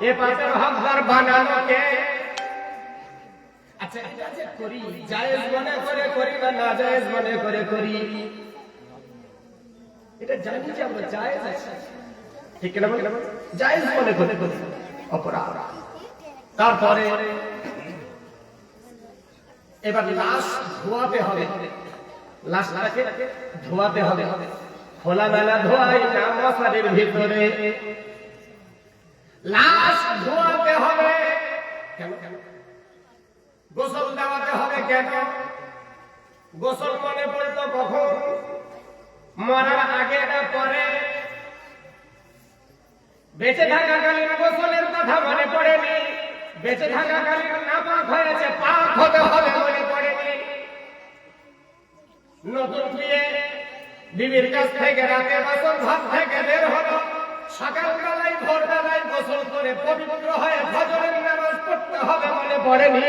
এ পাপের হকদার বানানো কে? আচ্ছা, এটা যে করি জায়েজ মনে করে করি বা না জায়েজ মনে করে করি, এটা জানি যে আমরা জায়েজ আছে, ঠিক না? জায়েজ মনে করে করি অপরাধ। তারপরে এবার লাশ ধোয়াতে হবে, লাশটাকে ধোয়াতে হবে। খোলামেলা ধোয়াই না মশারির ভিতরে, লাশ ধোয়াতে হবে। কেন? গোসল দেওয়াতে হবে কেন? গোসল মনে পড়তো কখন? মরার আগে না পরে? বেঁচে থাকাকালীন গোসলের কথা মনে পড়েনি, বেঁচে থাকাকালীন নাপাক হয়েছে, পাক হতে হবে মনে পড়েনি। নতুন বিয়ে বিবির কাছ থেকে রাতে বাসন ঘর থেকে বের হলো, সকালবেলায় ভোরবেলায় গোসল করে পবিত্র হয়ে ফজরের নামাজ পড়তে হবে মনে পড়েনি,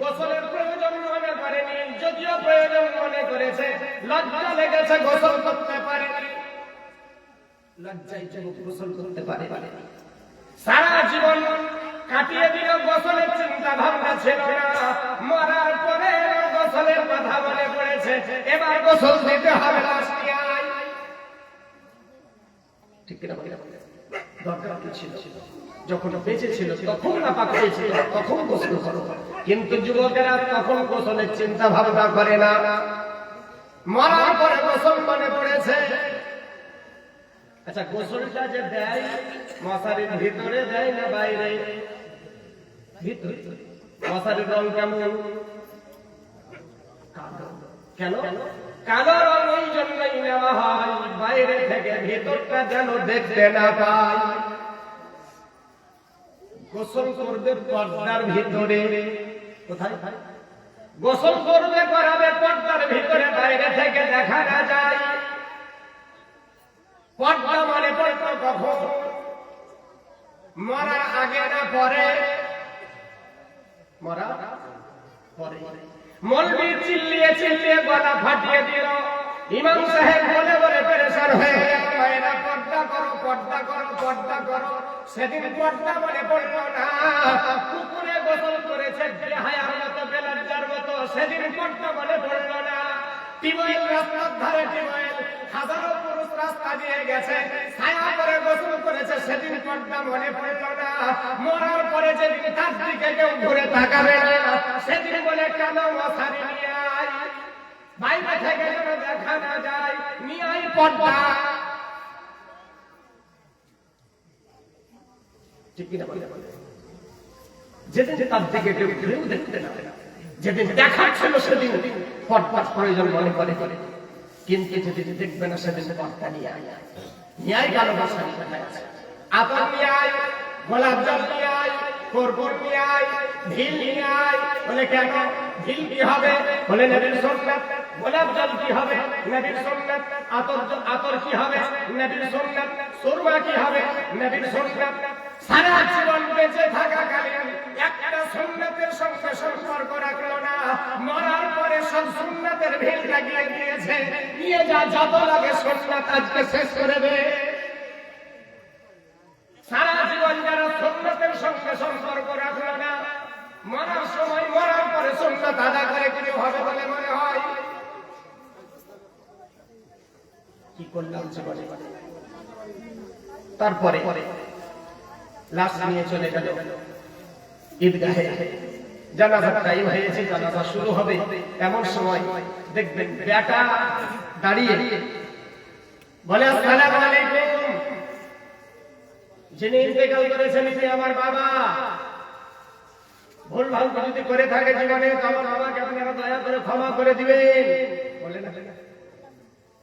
গোসলের প্রয়োজন মনে করেনি। যদিও প্রয়োজন মনে করেছে, লজ্জা লেগেছে, গোসল করতে পারেনি, লজ্জায় যুবক গোসল করতে পারে। সারা জীবন কাটিয়ে দিল, গোসলের চিন্তা ভাবনা ছিল না। মরার পরে গোসলের কথা মনে পড়েছে, এবার গোসল দিতে হবে। ঠিক কিনা? দরকার কি ছিল? যখন বেঁচে ছিল তখন নাপাক হয়েছিল, তখন গোসল করো। কিন্তু যুবকেরা তখন গোসলের চিন্তা ভাবনা করে না, মরার পরে গোসল মনে পড়েছে। আচ্ছা, গোসলটা যে দেয় মশারির ভিতরে দেয় না বাইরে? ভিতরে। মশারির রং কেমন? কেন? কালো রং এই জন্যই নেওয়া হয়, বাইরে থেকে ভিতরটা যেন দেখতে না পায়। গোসল করবে পর্দার ভিতরে। কোথায়? গোসল করবে করাবে পর্দার ভিতরে, বাইরে থেকে দেখা না যায়। পর্দা মানে পড়তো কখন? মরার আগে না পরে? মরার পরে। মৌলবি চিল্লিয়ে চিল্লিয়ে গলা ফাটিয়ে দিল, ইমাম সাহেব বলে বলে পেরেশান হয়ে গেল, এরা পর্দা করো, পর্দা করো, পর্দা করো। সেদিন পর্দা মনে পড়লো না, পুকুরে গোসল করেছে বেহায়ার মতো, বেলজ্জার মতো, সেদিন পর্দা মনে পড়লো না। টিউবওয়েল রাস্তার ধারে, টিউবওয়েল হাজারো পুরুষ রাস্তা দিয়ে গেছে, ছায়া করে গোসল করেছে, সেদিন পর্দা মনে পড়লো না। মরার পরে যেদিন তার দিকে কেউ ঘুরে তাকাবে না, সেদিন বলে কেন মশারি নিয়ে আয়, বাইরে থেকে যেন দেখা না যায়, নিয়ে আয় পর্দা। ঠিক কিনা? যেদিন তার দিকে কেউ ঘুরেও দেখতে না, যেদিন দেখার ছিল সেদিন পর্দার প্রয়োজন মনে করে, কিন্তু যেদিন দেখবে না সেদিন পর্দা নিয়ে আয়। নিয়ে আয় গেল মশারি, আতর নিয়ে আয়, গোলাপ জল নিয়ে আয়, কর্পূর নিয়ে আয়, ঢিল নিয়ে আয়। বলে কেন? ঢিল কি হবে? বলে নবীর সুন্নাত। গোলাপ জল কি হবে? নবীর সুন্নাত। আতর কি হবে? নবীর সুন্নাত। সুরমা কি হবে? নবীর সুন্নাত। সারা জীবন বেঁচে থাকাকালীন একটা সুন্নাতের সঙ্গে সম্পর্ক রাখলো না, মরার পরে সব সুন্নাতের ভিড় লাগিয়ে দিয়েছে। নিয়ে যা, যত লাগে সুন্নাত আজকে শেষ করে দে। সারা জীবন যারা সুন্নাতের সঙ্গে সম্পর্ক রাখলো না, মরার সময়, মরার পরে সুন্নাত আদা করে কিছু হবে বলে মনে হয়। কি করলাম জীবনে? তারপরে লাশ নিয়ে চলে গেল ঈদগাহে, জানাজার টাইম হয়েছে, জানাজা শুরু হবে। এমন সময় দেখবেন বেটা দাঁড়িয়ে বলে, আসসালামু আলাইকুম, যিনি ইন্তেকাল করেছেন তিনি আমার বাবা। ভুল ভাল যদি করে থাকে জীবনে, আমার বাবাকে আপনারা দয়া করে ক্ষমা করে দিবেন। বলে না?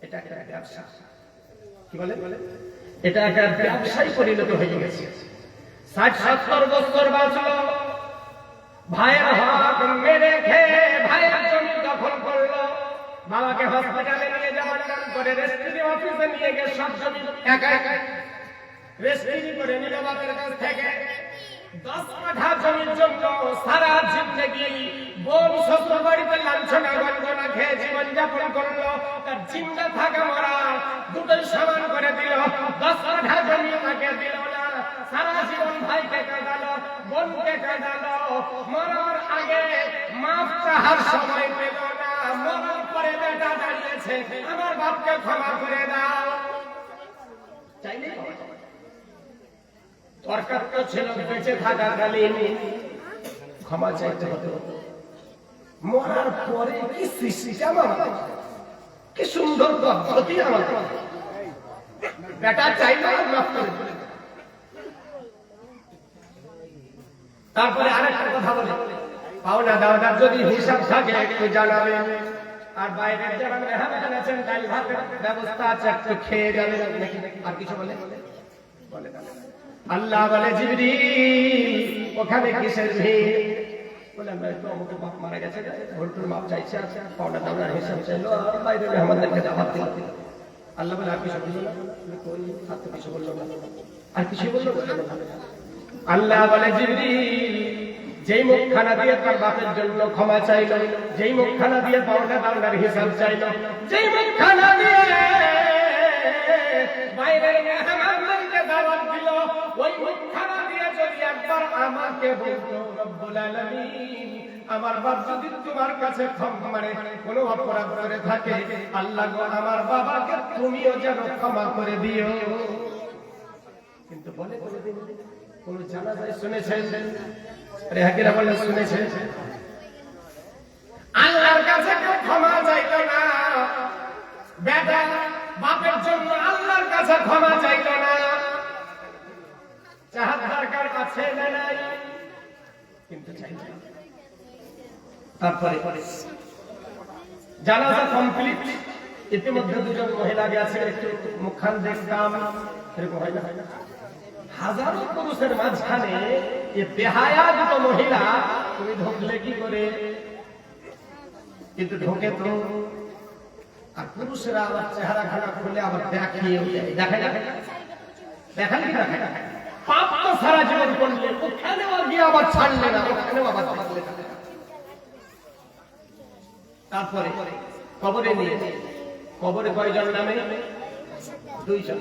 এটা একটা ব্যবসা। কি বলে? এটা একটা ব্যবসায় পরিণত হয়ে গেছে। 60-70 বছর বাঁচলো, ভাইয়ের হক মেরে খেয়ে ভাইয়ের জমি দখল করলো, বাবাকে হসপিটালে নিয়ে যাওয়ার নাম করে রেজিস্ট্রি অফিসে নিয়ে গিয়ে সব জমি একা একা রেজিস্ট্রি করে নিল বাবার কাছ থেকে। 10 কাঠা জমির জন্য সারা জিন্দগি বোন শ্বশুর বাড়িতে লাঞ্ছনা গঞ্জনা খেয়ে জীবনযাপন করলো। তার জিন্দা থাকা মরা দুটোই সমান করে দিল। 10 কাঠা জমি তাকে দিল না। সারা জীবন ভাইকে কাঁদালো, বোনকে কাঁদালো। মরার আগে মাফ চাহার সময় পেল না। মরার পরে বেটা দাঁড়িয়েছে, আমার বাপকে ক্ষমা করে দাও। চাইলে দরকার তো ছিল বেঁচে থাকাকালীন ক্ষমা চাইতে হতো। মরার পরে কি সিস্টেম আমাদের, কি সুন্দর পদ্ধতি আমাদের। বেটা চাইলে মাফ করে দিল। তারপরে আরেকটা কথা বলে, পাওনা দাওনার যদি হিসাব থাকে একটু জানাবে। আর বাইরের যারা মেহমান আছেন ডাল ভাতের ব্যবস্থা আছে, একটু খেয়ে যাবেন নাকি। আর কিছু বলে? বলে না। আল্লাহ বলে জিবরিল ওখানে কিসের ভিড়? বলে আমরা একটু অমুক বাপ মারা গেছে, ভুলটুর মাপ চাইছে, আছে পাওনা দাওনার হিসাব চাইলো, আর বাইরে মেহমানদেরকে দাওয়াত দিল। আল্লাহ বলে আর কিছু বললো না? কই আর তো কিছু বললো না। আর কিছু বললো না। আল্লাহ বলে জিবরিল যেই মুখখানা দিয়ে তার বাপের জন্য ক্ষমা চাইল, যেই মুখখানা দিয়ে পাওনা দাওনার হিসাব চাইল, যেই মুখখানা দিয়ে বাইরের মেহমানদেরকে দাওয়াত দিল, ওই মুখখানা দিয়ে যদি একবার আমাকে বলতো রব্বুল আলামিন আমার বাপ যদি তোমার কাছে ক্ষমা মানে কোনো অপরাধ করে থাকে, আল্লাহ গো আমার বাবাকে তুমিও যেন ক্ষমা করে দিও। কিন্তু বলে কোনদিন কোন জানাজায় শুনেছেন? রেহাকিরা বলে শুনেছেন আল্লাহর কাছে কেউ ক্ষমা চাইত না। বেটা বাপের জন্য আল্লাহর কাছে ক্ষমা চাইত না। চাহাদার কাছে নাই, কিন্তু চাইত। তারপরে জানাজা কমপ্লিট, ইতিমধ্যে দুজন মহিলা গেছে, একটু মুখখান দেখতাম, এরকম হয় না? হাজারো পুরুষের মাঝখানে এ বেহায়া দুটো মহিলা তুমি ঢুকলে কি করে? কিন্তু ঢোকে তো। আর পুরুষেরা আবার চেহারা খানা খুলে আবার দেখিয়ে দেখে দেখেন কি দেখে পাপ তো সারা জীবন করলে, ওখানেও গিয়ে আবার ছাড়লে না, ওখানেও আবার ছাড়লে না। তারপরে কবরে নিয়ে, কবরে কয়জন নামে? 2 জন।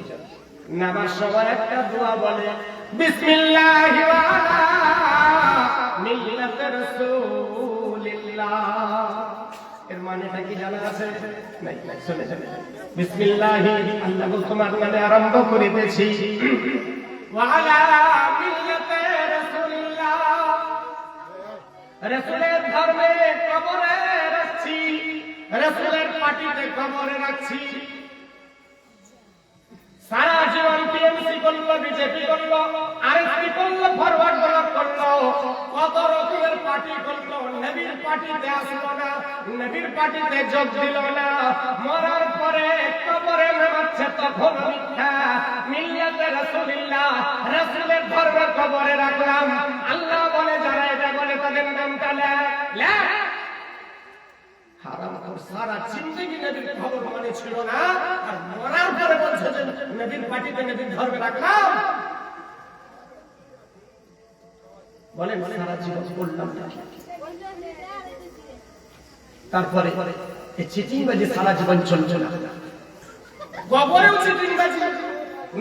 নামার সময় একটা দোয়া বলে, বিসমিল্লাহি ওয়া আলা মিল্লাতি রাসূলিল্লাহ। এর মানেটা কি জানা আছে? নাই নাই, শুনে শুনে। বিসমিল্লাহি আল্লাহ তোমার নামে আরম্ভ করিতেছি, ওয়া আলা মিল্লাতি রাসূলিল্লাহ রাসূলের ধর্মে কবরে রাখছি, রাসূলের পাটিতে কবরে রাখছি। সারা জীবন টিএমসি করলো, বিজেপি করলো, আরএসপি করলো, ফরওয়ার্ড ব্লক করলো, কত রকমের পার্টি করলো, নবীর পার্টিতে আসলো না, নবীর পার্টিতে যোগ দিল না। মরার পরে কবরে নামাচ্ছে তখন মিথ্যা। মিল্লাতে রাসূলিল্লাহ রাসূলের ধর্মে কবরে রাখলাম। আল্লাহ বলে যারা এটা বলে তাদের নামটা লেখ। হারাম খোর সারা জিন্দেগি নবীর খবর মানে ছিল না, আর মরার পরে বলছে যে নবীর পার্টিতে নবীর ধর্মে রাখলাম। বলেন সারা জীবন বললাম না। তারপরে এই চিটিংবাজি সারা জীবন চলছে না। কবরেও চিটিংবাজি,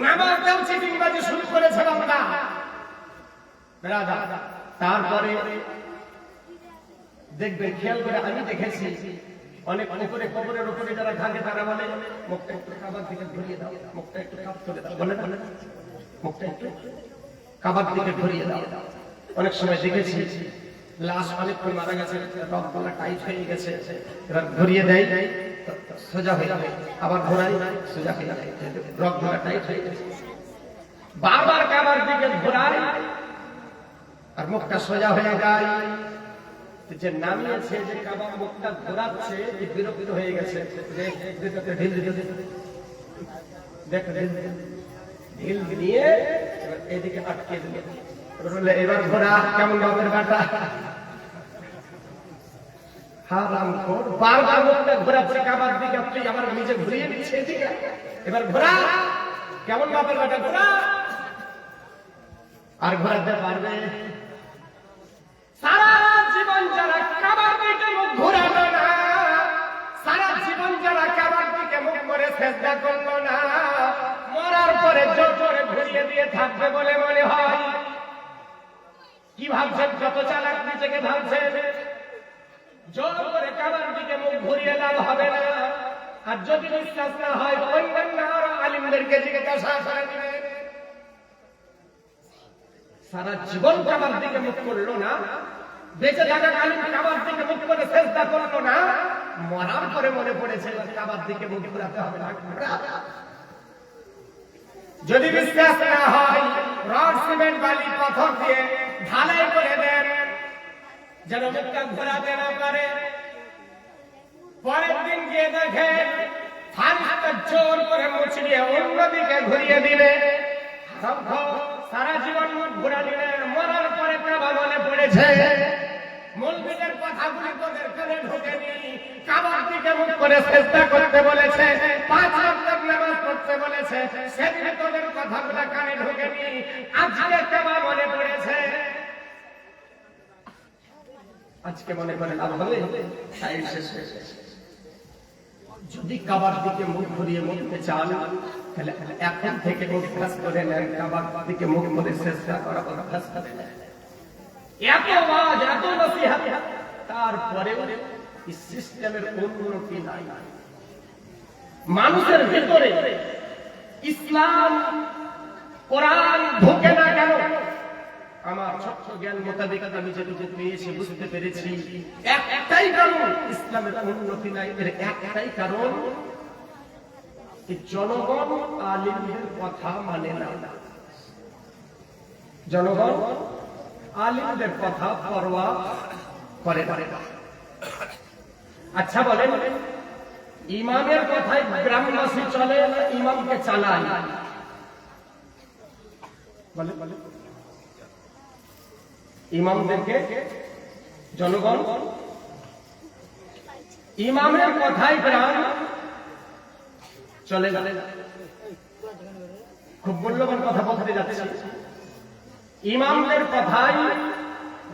নামাজেও চিটিংবাজি শুরু করেছেন আমরা। তারপরে দেখবেন, খেয়াল করে আমি দেখেছি অনেক উপরে কবরের উপরে যারা থাকে তারা বলে মুখটা একটু কাবার দিকে ঘুরিয়ে দাও, মুখটা একটু কাপ করে দাও, বলে বলে মুখটা একটু কাবার দিকে ঘুরিয়ে দাও। অনেক সময় দেখেছি লাশ অনেক করে মারা গেছে, রক গলা টাইট হয়ে গেছে, এবার ঘুরিয়ে দেয় সোজা হয়ে যাবে, আবার ঘোরাই সোজা হয়ে যাবে, রক গলা টাইট হয়ে গেছে। বারবার কাবার দিকে ঘোরায় আর মুখটা সোজা হয়ে যায়। যে নামিয়েছে যে কাবা মুখটা ঘোরাচ্ছে বিরক্ত হয়ে গেছে, ঢিল নিয়ে এদিকে আটকে দিল। এবার ঘোরা কেমন বাপের বাটা হারামখোর, বারবার মুখটা ঘোরাচ্ছে কাবার দিকে, আপনি আবার নিজে ঘুরিয়ে দিচ্ছে এদিকে। এবার ঘোরা কেমন বাপের বাটা, ঘোরা। আর ঘোরাতে পারবে? সারা জীবন যারা কাবার দিকে মুখ ঘোরালো না, সারা জীবন যারা কাবার দিকে মুখ করে সেজদা করলো না, মরার পরে জোর জোরে ঘুরিয়ে দিয়ে থাকবে বলে মনে হয়? কি ভাবছেন? কত চালাক নিজেকে ভাবছেন। জোর করে কাবার দিকে মুখ ঘুরিয়ে লাভ হবে না। আর যদি বিশ্বাস না হয় অন্যান্য আলিমদেরকে জিজ্ঞাসা করে দিবেন। সারা জীবন কাবার দিকে মুখ করলো না, বেঁচে থাকাকালীন কাবার দিকে মুখ করে সেজদা করলো না, মরার পরে মনে পড়েছে কাবার দিকে মুখ ঘুরাতে হবে না। যদি বিশ্বাস না হয় রড সিমেন্ট বালি পাথর দিয়ে ঢালাই করে দেন যেন মুখটা ঘোরাতে না পারে। পরের দিন গিয়ে দেখে ফারিস্তা জোর করে মুচড়িয়ে অন্যদিকে ঘুরিয়ে দিলে, সারা জীবন মুখ ঘুরা দিলে, মরার পরে কাবা মনে পড়েছে। মৌলবীদের কথাগুলি তোদের কানে ঢোকেনি। কাবার দিকে মুখ করে চেষ্টা করতে বলেছে, 5 ওয়াক্ত নামাজ পড়তে বলেছে, সেদিন তোদের কথাগুলো কানে ঢোকেনি। আজকে কাবা মনে পড়েছে, আজকে মনে করে লাভ হবে? যদি কাবার দিকে মুখ ঘুরিয়ে মরতে চান তাহলে এখন থেকে অভ্যাস করে নেন, কাবার দিকে মুখ করে চেষ্টা করা অভ্যাস করে নেন। এত আওয়াজ, এত নসিহত, তারপরে এই সিস্টেমের উন্নতি নাই। মানুষের ভিতরে ইসলাম কোরআন ঢোকে না কেন? আমার ছোট্ট জ্ঞান মোতাবেক আমি যেটুকু পেয়েছি, বুঝতে পেরেছি, একটাই কারণ ইসলামের উন্নতি নাই। এর একটাই কারণ, জনগণ আলিমদের কথা মানে না। জনগণ আলিমদের কথা পরোয়া করে না। আচ্ছা বলেন, ইমামের কথায় গ্রামবাসী চলে না ইমামকে চালায়? বলে ইমামদেরকে জনগণ, ইমামের কথায় গ্রাম চলে গেলে। খুব মূল্যবান কথা বলতে যাচ্ছে, ইমামদের কথাই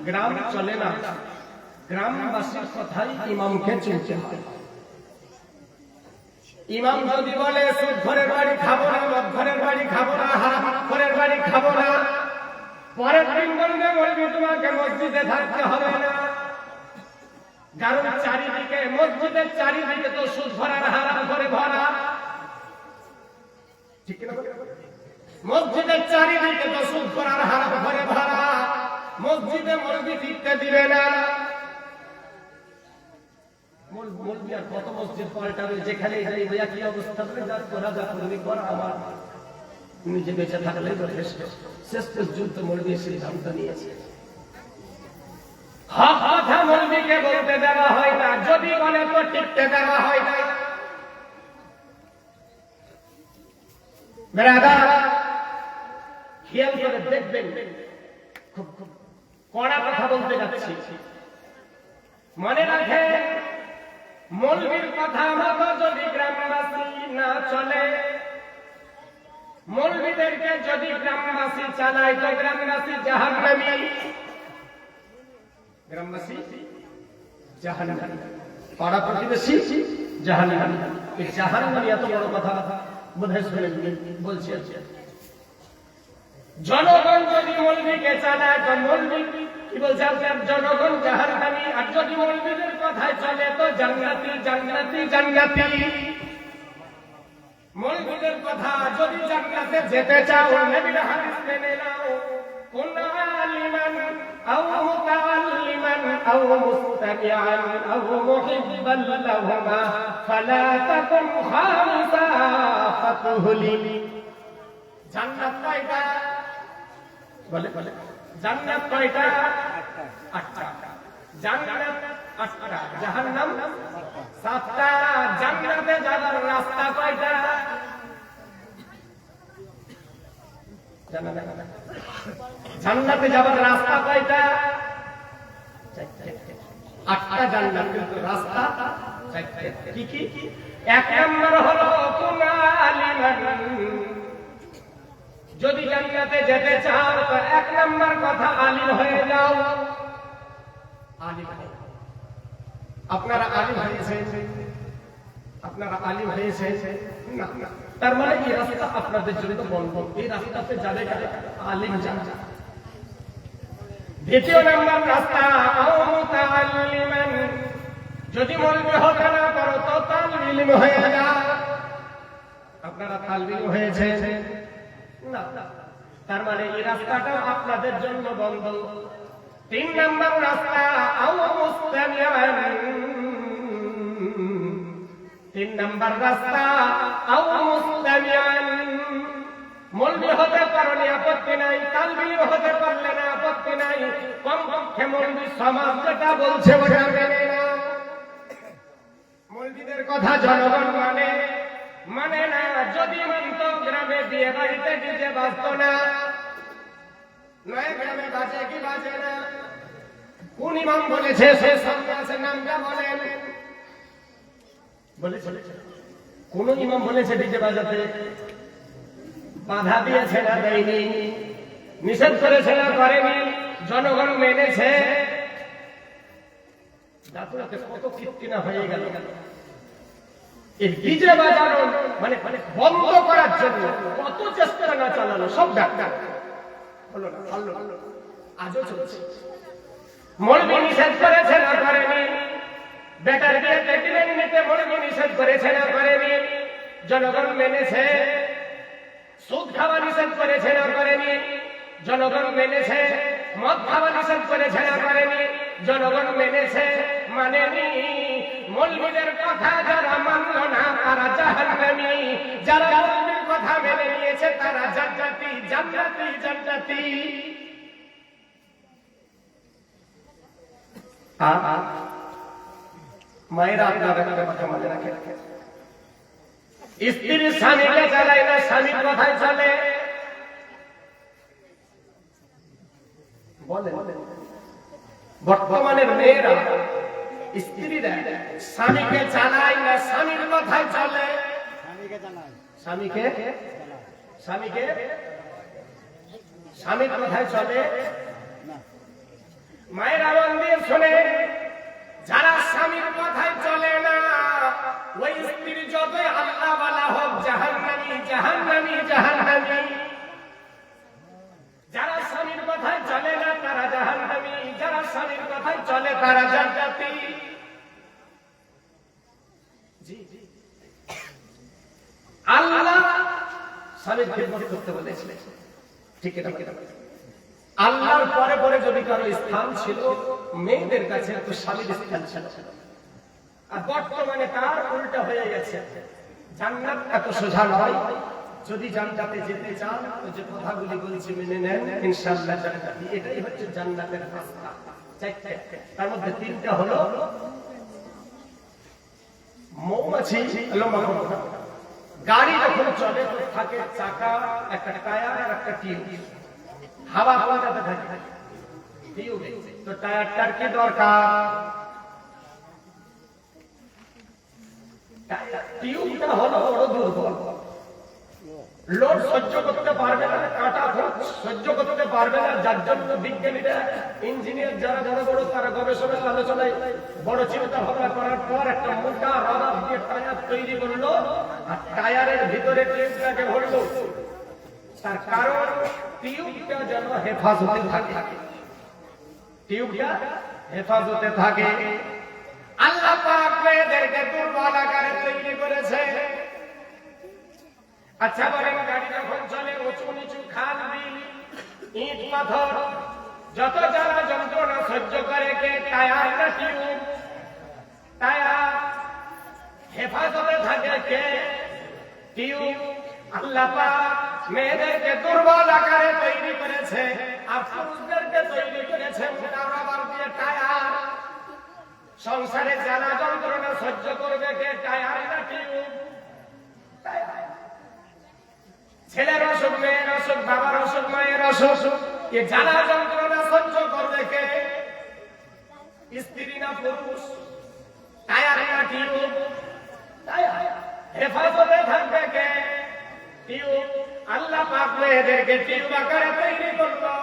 গ্রাম চলে না, গ্রামবাসীর কথাই ইমামকে চলতে হয়। ইমাম যদি বলে সুদ ঘরের বাড়ি খাবো না, মদ ঘরের বাড়ি খাবো না, হারাম ঘরের বাড়ি খাবো না, পরের দিন বলবে বলবি তোমাকে মসজিদে থাকতে হবে না। কারণ চারিদিকে মসজিদের চারিদিকে তো সুদ ভরার হারাম করে ভরা, ঠিক না? মসজিদের চারিদিকে তো সুদ ভরার হারাম করে ভরা, মসজিদে মসজিদ টিকতে দিবে না। মসজিদ আর কত মসজিদ পাল্টাবে, যেখানে কি অবস্থা হবে, যার করা যা করবি কর, আমার নিজে বেঁচে থাকলে শেষ পর্যন্ত মৌলবী সিদ্ধান্ত নিয়েছে। হক কথা মৌলবীকে বলতে দেওয়া হয় না, যদি বলে তো টিকতে দেওয়া হয় না। ব্রাদার, খেয়াল করে দেখবেন, খুব খুব কড়া কথা বলতে যাচ্ছি, মনে রাখে মৌলবীর কথা মতো যদি গ্রামবাসী না চলে, মৌলবীদেরকে যদি গ্রামবাসী চালায় তো গ্রামবাসী জাহান্নামী। গ্রামবাসী জাহান্নামী, পাড়া প্রতিবেশী জাহান্নামী। এই জাহান্নামী এত বড় কথা বোধহয় শুনেন বলছি। জনগণ যদি মৌলবীকে চালায় তো মৌলবী কি বলছে, জনগণ জাহান্নামী। আর যদি মৌলবীদের কথায় চলে তো জান্নাতি জান্নাতি জান্নাতি। মৌলবীদের কথা যদি জান্নাতে যেতে চাও, নবীর হাদিস মেনে নাও, কুন আলিমান আও মুতাআল্লিমান আও মুস্তামিআন আও মুহিব্বান লাহুমা ফালা তাকুন খামিসাতুহুলি। জান্নাত কয়টা? বলে জান্নাত কয়টা? 8টা। জান্নাত 8টা, জাহান্নাম 7টা। জান্নাতে যাবার রাস্তা কয়টা? জান্নাতে যাবার রাস্তা কয়টা? 8টা জান্নাত, কিন্তু রাস্তা 4টা। কি কি? 1 নম্বর হলো যদি জান্নাতে যেতে চাও তো 1 নম্বর কথা আলিম হয়ে যাও। আলিম, আপনারা আলিম হয়েছেন? আপনারা আলিম হয়েছেন না? তার মানে এই রাস্তা আপনাদের জন্য বন্ধ। এই রাস্তাতে যাবে আলিম যান। 2 নম্বর রাস্তা যদি মৌলবি হতে না পারো তো তালিব ইলম হয়ে যাও। আপনারা তালিব ইলম হয়েছেন না? তার মানে এই রাস্তাটা আপনাদের জন্য বন্ধ। 3 নম্বর রাস্তা 3 নম্বর রাস্তা মৌলবি হতে পারলে আপত্তি নাই, তালিব ইলম হতে পারলে না আপত্তি নাই, কমপক্ষে মৌলবি সমাজ যেটা বলছে ওটা মেনে না। মৌলবিদের কথা জনগণ মানে না। যদি মানত গ্রামে বিয়ে বাড়িতে ডিজে বাজত না, নয় গ্রামে বাজে কি বাজে না? কোন ইমাম বলেছে সে সামনে আছে নামটা বলেন? বলেছে? কোন ইমাম বলেছে ডিজে বাজাতে? বাধা দিয়েছে না দেয়নি? নিষেধ করেছে না করেনি? জনগণ মেনেছে। কত কীর্তিনা হয়ে গেল। এই ডিজে বাজানো মানে বন্ধ করার জন্য কত চেষ্টা না চালানো, সব ডাক্তার হলো না, আজও চলছে। মৌলবি নিষেধ করেছে না করেনি? বেটার বিয়ে ট্রিটমেন্ট নিতে মৌলবি নিষেধ করেছে না করেনি? জনগণ মেনেছে। সুদ খাওয়া নিষেধ করেছে না করেনি? জনগণ মেনেছে। মদ খাওয়া নিষেধ করেছে না করেনি? জনগণ মেনেছে। মানেনি। মৌলবিদের কথা যারা মানল না তারা জাহান্নামী, যারা মৌলবির কথা মেনে নিয়েছে তারা জান্নাতি জান্নাতি জান্নাতি। মায়েরা আপনারা একটা কথা মনে রাখেন, স্ত্রীর স্বামীকে চালায় না, স্বামীর কথাই চলে। বর্তমানের মেয়েরা স্ত্রীরা স্বামীকে চালায় না, স্বামীর কথাই চলে। স্বামীকে স্বামীর কথাই চলে। মায়ের আওয়াজ দিয়ে শোনে, যারা স্বামীর কথাই চলে না ওই স্ত্রীর যতই আল্লাহ ওয়ালা হোক জাহান্নামী জাহান্নামী জাহান্নামী। যারা স্বামীর কথাই চলে না তারা জাহান্নামী, যারা স্বামীর কথাই চলে তারা জান্নাতি। আল্লাহ স্বামীর খিদমত করতে বলেছিলেন, ঠিক এটা? আল্লাহর পরে পরে যদি কারো স্থান ছিল মেয়েদের কাছে, তো স্বামীর স্থান ছিল। আর বর্তমানে তার উল্টা হয়ে গেছে। জান্নাত এত সোজা নয়। যদি জান্নাতে যেতে চান তো যে কথাগুলি বলছি মেনে নেন, ইনশাআল্লাহ জান্নাতি। এটাই হচ্ছে জান্নাতের রাস্তা। তার মধ্যে 3টা হলো মৌমাছি, গাড়ি যখন চলে থাকে চাকা, একটা টায়ার আর একটা টিউব, হাওয়া যাতে থাকে টিউবে। তো টায়ারটার কি দরকার? টিউবটা হলো বড় দুর্বল, লোড সহ্য করতে পারবে না, কাটা সহ্য করতে পারবে না। যার জন্য বিজ্ঞানীরা, ইঞ্জিনিয়ার যারা বড় বড় তারা গবেষণার আলোচনায় বড় চিন্তা ভাবনা করার পর একটা মোটা রবার দিয়ে টায়ার তৈরি করলো, আর টায়ারের ভিতরে টিউবটাকে ভরলো। তার কারণ টিউবটা যেন হেফাজতে থাকে, টিউবটা হেফাজতে থাকে। আল্লাহ পাক মেয়েদেরকে দুর্বল আকারে তৈরি করেছে। আচ্ছা বলেন, গাড়ি যখন চলে উঁচু নিচু খাল বিল ইট পাথর যত যারা যন্ত্রণা সহ্য করে, কে টায়ার না টিউব? টায়ার। হেফাজতে থাকে কে? টিউব। আল্লাহ পাক মেয়েদেরকে দুর্বল আকারে তৈরি করেছে আর পুরুষদেরকে তৈরি করেছে মোটা রবার দিয়ে টায়ার। সংসারে জ্বালা যন্ত্রণা সহ্য করবে কে? টায়ার না টিউব? ছেলের অসুখ, মেয়ের অসুখ, বাবার অসুখ, মায়ের অসুখ, এ জ্বালা যন্ত্রণা সহ্য করবে কে? স্ত্রী না পুরুষ? টায়ার না টিউব? হেফাজতে থাকবে কে? টিউব। আল্লাহ পাক মেয়েদেরকে টিউব আকারে তৈরি করলো।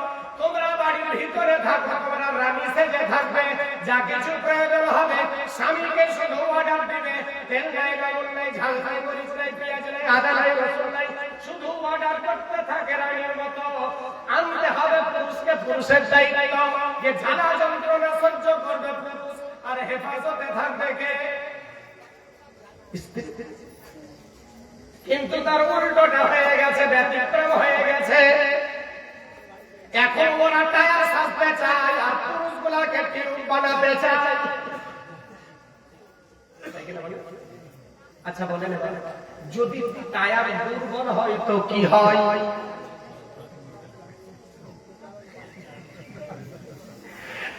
তোমরা বাড়ির ভিতরে থাকবে, তোমরা রানী সেজে থাকবে, যা কিছু প্রয়োজন হবে স্বামীকে শুধু অর্ডার দিবে। তেল নাই, লবণ নাই, ঝাল নাই, মরিচ নাই, পেঁয়াজ নাই, আদা নাই, রসুন নাই, শুধু অর্ডার করতে থাকে রানীর মতো। আনতে হবে পুরুষকে, পুরুষের দায়িত্ব যে জ্বালা যন্ত্রণা সহ্য করবে পুরুষ, আর হেফাজতে থাকবে কে? কিন্তু তার উল্টোটা হয়ে গেছে, ব্যতিক্রম হয়ে গেছে। এখন ওরা টায়ার সাজতে চায় আর পুরুষগুলাকে টিউব বানাতে চায়। আচ্ছা বলেন, যদি টায়ার দুর্বল হয় তো কি হয়?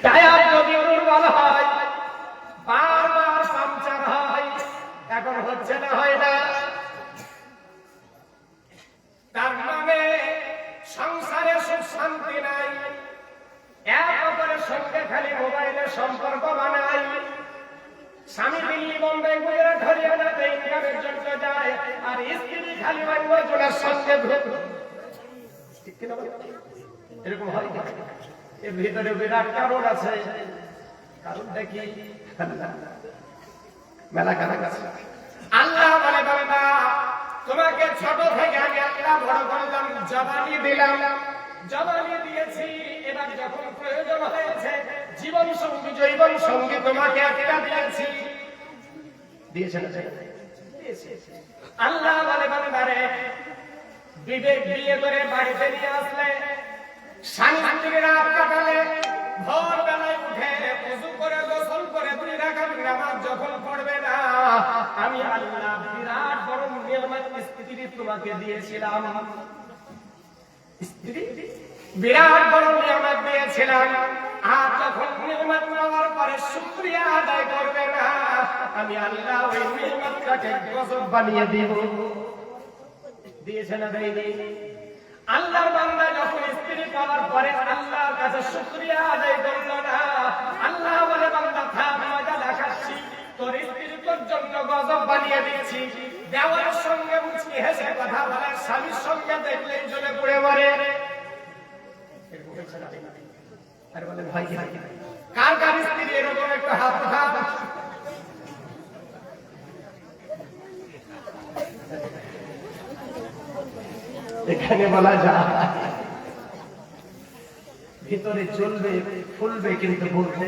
টায়ার যদি দুর্বল হয় বারবার পাংচার হয়। এখন হচ্ছে না, হয় না? তার মানে সংসারে সুখ শান্তি নাই। এক অপরের সঙ্গে খালি মোবাইলে সম্পর্ক বানাই। স্বামী দিল্লি, বোম্বে, গুজরাট, হরিয়ানাতে ইনকামের জন্য যায়, আর স্ত্রী খালি অন্যজনের সঙ্গে এরকম হয়। এর ভিতরে বিরাট কারণ আছে। কারণটা কি? মেলা কারণ আছে। আল্লাহ বলে, বান্দা তোমাকে ছোট থেকে আমি আল্লাহ বড় করলাম, জবানি দিলাম, জবানি দিয়েছি। এবার যখন প্রয়োজন হয়েছে জীবন সঙ্গী, জৈবন সঙ্গী তোমাকে একটা দিয়েছি। দিয়েছেন আল্লাহ বলে, বান্দারে বিবেক বিয়ে করে বাড়িতে নিয়ে আসলে, স্বামী স্ত্রীর রাত কাটালে, ভোর বেলায় উঠে ওযু করে গোসল করে 2 রাকাত নামাজ যখন পড়বে না, আমি আল্লাহ বিরাট বড় নিয়ামত স্ত্রী তোমাকে দিয়েছিলাম। স্ত্রী বিরাট বড় নিয়ামত দিয়েছিলাম। আর যখন নিয়ামত পাওয়ার পরে শুকরিয়া আদায় করবে না, আমি আল্লাহ ওই নিয়ামতটাকে গজব বানিয়ে দিব। দিয়েছে না দেয়নি? আল্লাহর বান্দা যখন স্ত্রী পাওয়ার পরে আল্লাহর কাছে শুকরিয়া আদায় করল না, আল্লাহ বলে, বান্দা থাক, মজা দেখাচ্ছি, তোর স্ত্রীর তোর জন্য গজব বানিয়ে দিচ্ছি। দেওয়ার সঙ্গে মুচকি হেসে কথা বলে, স্বামীর সঙ্গে দেখলেই জ্বলে পুড়ে মরে। আর বলেন ভাই, কার কার স্ত্রী এরকম একটা হাত উঠা? এখানে বলা যায় ভিতরে চলবে, ফুলবে, কিন্তু বলবে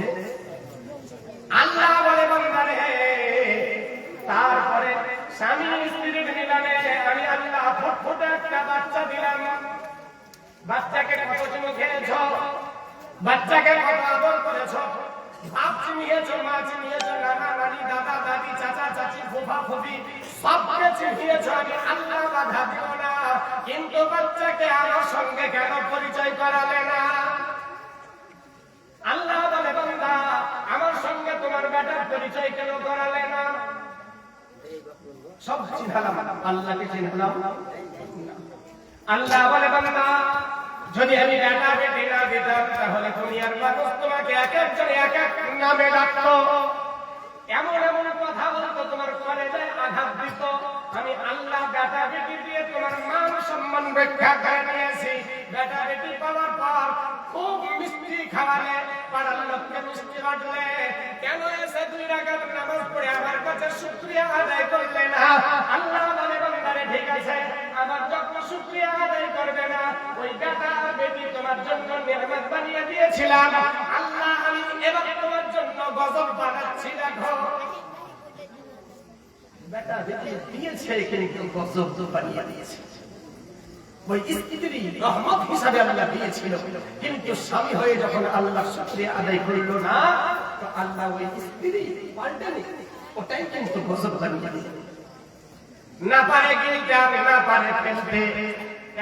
আল্লাহ বলে, বান্দারে তারপরে স্বামী স্ত্রীর মিলনে আমি আল্লাহ ফুটফুটে একটা বাচ্চা দিলাম। বাচ্চাকে কত চুমু খেয়েছ, বাচ্চাকে কত আদর করেছ, বাপ চিনিয়েছ, মা চিনিয়েছ, নানা নানি, দাদা দাদি, চাচা চাচি, ফুফা ফুফি সবকে চিনিয়েছ। আমি আল্লাহ বাধা দিও না, কিন্তু বাচ্চাকে আমার সঙ্গে কেন পরিচয় করালে না? আল্লাহ বলে, বান্দা আমার সঙ্গে তোমার বেটার পরিচয় কেন করালে না? সব চিনালাম, আল্লাহকে চিনালাম। আল্লাহ বলে, বান্দা যদি আমি বেটা বেটি না দিতাম তাহলে দুনিয়ার মানুষ তোমাকে এক একজন এক এক নামে ডাকতো, এমন এমন কথা বলতো, তোমার কলেজে আঘাত দিত। আমি আল্লাহ বেটা বেটি দিয়ে তোমার মান সম্মান রক্ষা করে নিয়েছি। বেটা বেটি পাওয়ার পর খুব মিষ্টি খাওয়ালে, পাড়ার লোককে মিষ্টি বাটলে, কেন এসে 2 রাকাত নামাজ পড়ে আমার কাছে শুকরিয়া আদায় করলে না? আল্লাহ বলে, বান্দারে ঠিক আছে, আমার যখন শুকরিয়া আদায় করবে না, ওই বেটা বেটি তোমার জন্য নিয়ামত বানিয়ে দিয়েছিলাম, আল্লাহ আমি এবার তোমার জন্য গজব বানাচ্ছি। দেখো বেটা বেটি দিয়েছে, কিন্তু গজব বানিয়ে দিয়েছে। ওই স্ত্রী রহমত হিসাবে আল্লাহ দিয়েছিল, কিন্তু স্বামী হয়ে যখন আল্লাহ শুকরিয়া আদায় করল না, তো আল্লাহ ওই স্ত্রী পাল্টানি, ওটাই কিন্তু গজব বানিয়ে দিয়েছে। না পারে গিলতে, না পারে ফেলতে,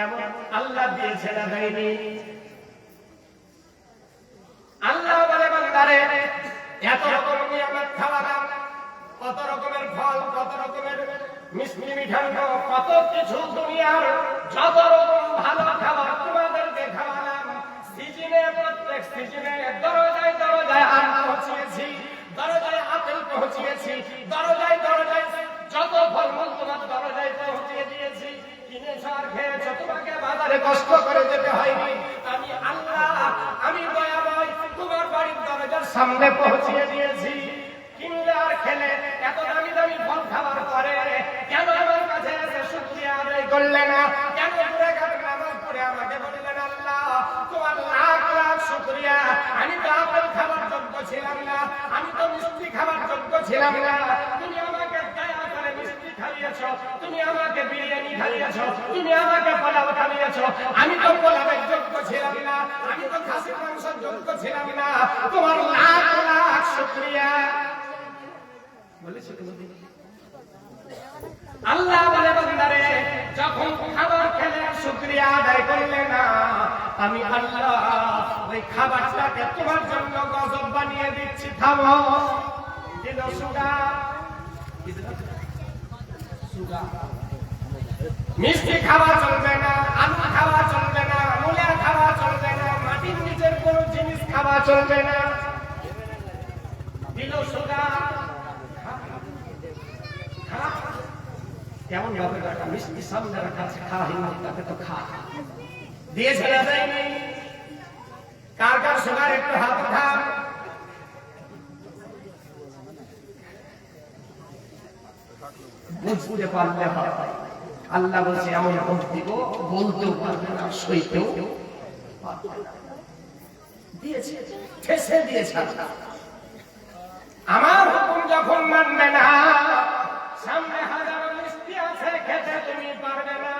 এমন আল্লাহ দিয়েছে না দেয়নি? আল্লাহ বলে, বান্দারে এত রকম নিয়ামত কত রকমের ফল, কত রকমের মিষ্টি মিঠান্ন, কত কিছু দুনিয়ার যত রকম ভালো খাবার তোমাদেরকে খাওয়ালাম। সিজনে, প্রত্যেক সিজনে দরজায় দরজায় আম পৌঁছিয়েছি, দরজায় আপেল পৌঁছিয়েছি, দরজায় দরজায় যত ফলমূল তোমার দরজায় পৌঁছিয়ে দিয়েছি। কিনেছো আর খেয়েছো, তোমাকে বাজারে কষ্ট করে যেতে হয়নি। আমি আল্লাহ, আমি দয়াময়, তোমার বাড়ির দরজার সামনে পৌঁছিয়ে দিয়েছি। কিনলে আর খেলে এত দামি দামি ফল খাবার পরে কেন আমার কাছে এসে শুকরিয়া আদায় করলে না? কেন ঘুরে গেলে নামাজ পড়ে আমাকে বললেন আল্লাহ তোমার লাখ লাখ শুকরিয়া। আমি তো আপেল খাবার যোগ্য ছিলাম না, আমি তো মিষ্টি খাবার যোগ্য ছিলাম না, তুমি আমাকে দয়া করে মিষ্টি খাইয়েছ, তুমি আমাকে বিরিয়ানি খাইয়েছ, তুমি আমাকে পোলাও খাইয়েছ। আমি তো পোলাওয়ের যোগ্য ছিলাম না, আমি তো খাসির মাংসের যোগ্য ছিলাম না, তোমার লাখ লাখ শুকরিয়া। আল্লাহ বলে বান্দারে, যখন খাবার খেলে শুকরিয়া আদায় করলে না, আমি আল্লাহ ওই খাবারটাকে তোমার জন্য গজব বানিয়ে দিচ্ছি। থামো, দিল সুগার, মিষ্টি খাওয়া চলবে না, আলু খাওয়া চলবে না, মূলা খাওয়া চলবে না, মাটির নিচের কোন জিনিস খাওয়া চলবে না। দিল সুগার কেমন হবে? মিষ্টি সামনে রাখা আছে, খাওয়া হিন্দু তাকে তো খা দিয়েছে না দেয়নি? কার কার সুগার একটু হাত উঠা। বুঝতে পারলে হয়। আল্লাহ বলছে এমন ভোট দিব বলতেও পারবে না, সইতেও দিয়েছে, ঠেসে দিয়েছে। আমার হুকুম যখন মানবে না, সামনে হাজারো মিষ্টি আছে, খেতে তুমি পারবে না।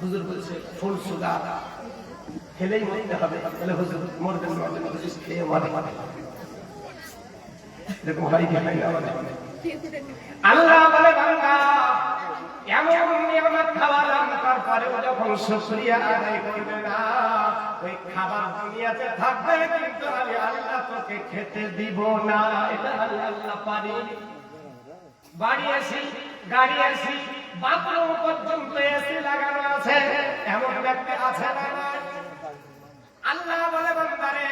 হুজুর বলছে ফুল সুগার খেলেই মরতে হবে, তাহলে হুজুর মরবেন, খেয়ে মরে এরকম হয় কি হয় না? আল্লাহ বলে বান্দা এমন নিয়ামত খাওয়ালাম, তারপরেও যখন শুকরিয়া আদায় করবে না, ওই খাবার দুনিয়াতে থাকবে কিন্তু আমি আল্লাহ তোকে খেতে দিব না। এটা আল্লাহ পারি। বাড়ি আসি, গাড়ি আসি, বাথরুম পর্যন্ত এসি লাগানো আছে, এমন ব্যক্তি আছে না? আল্লাহ বলে বান্দারে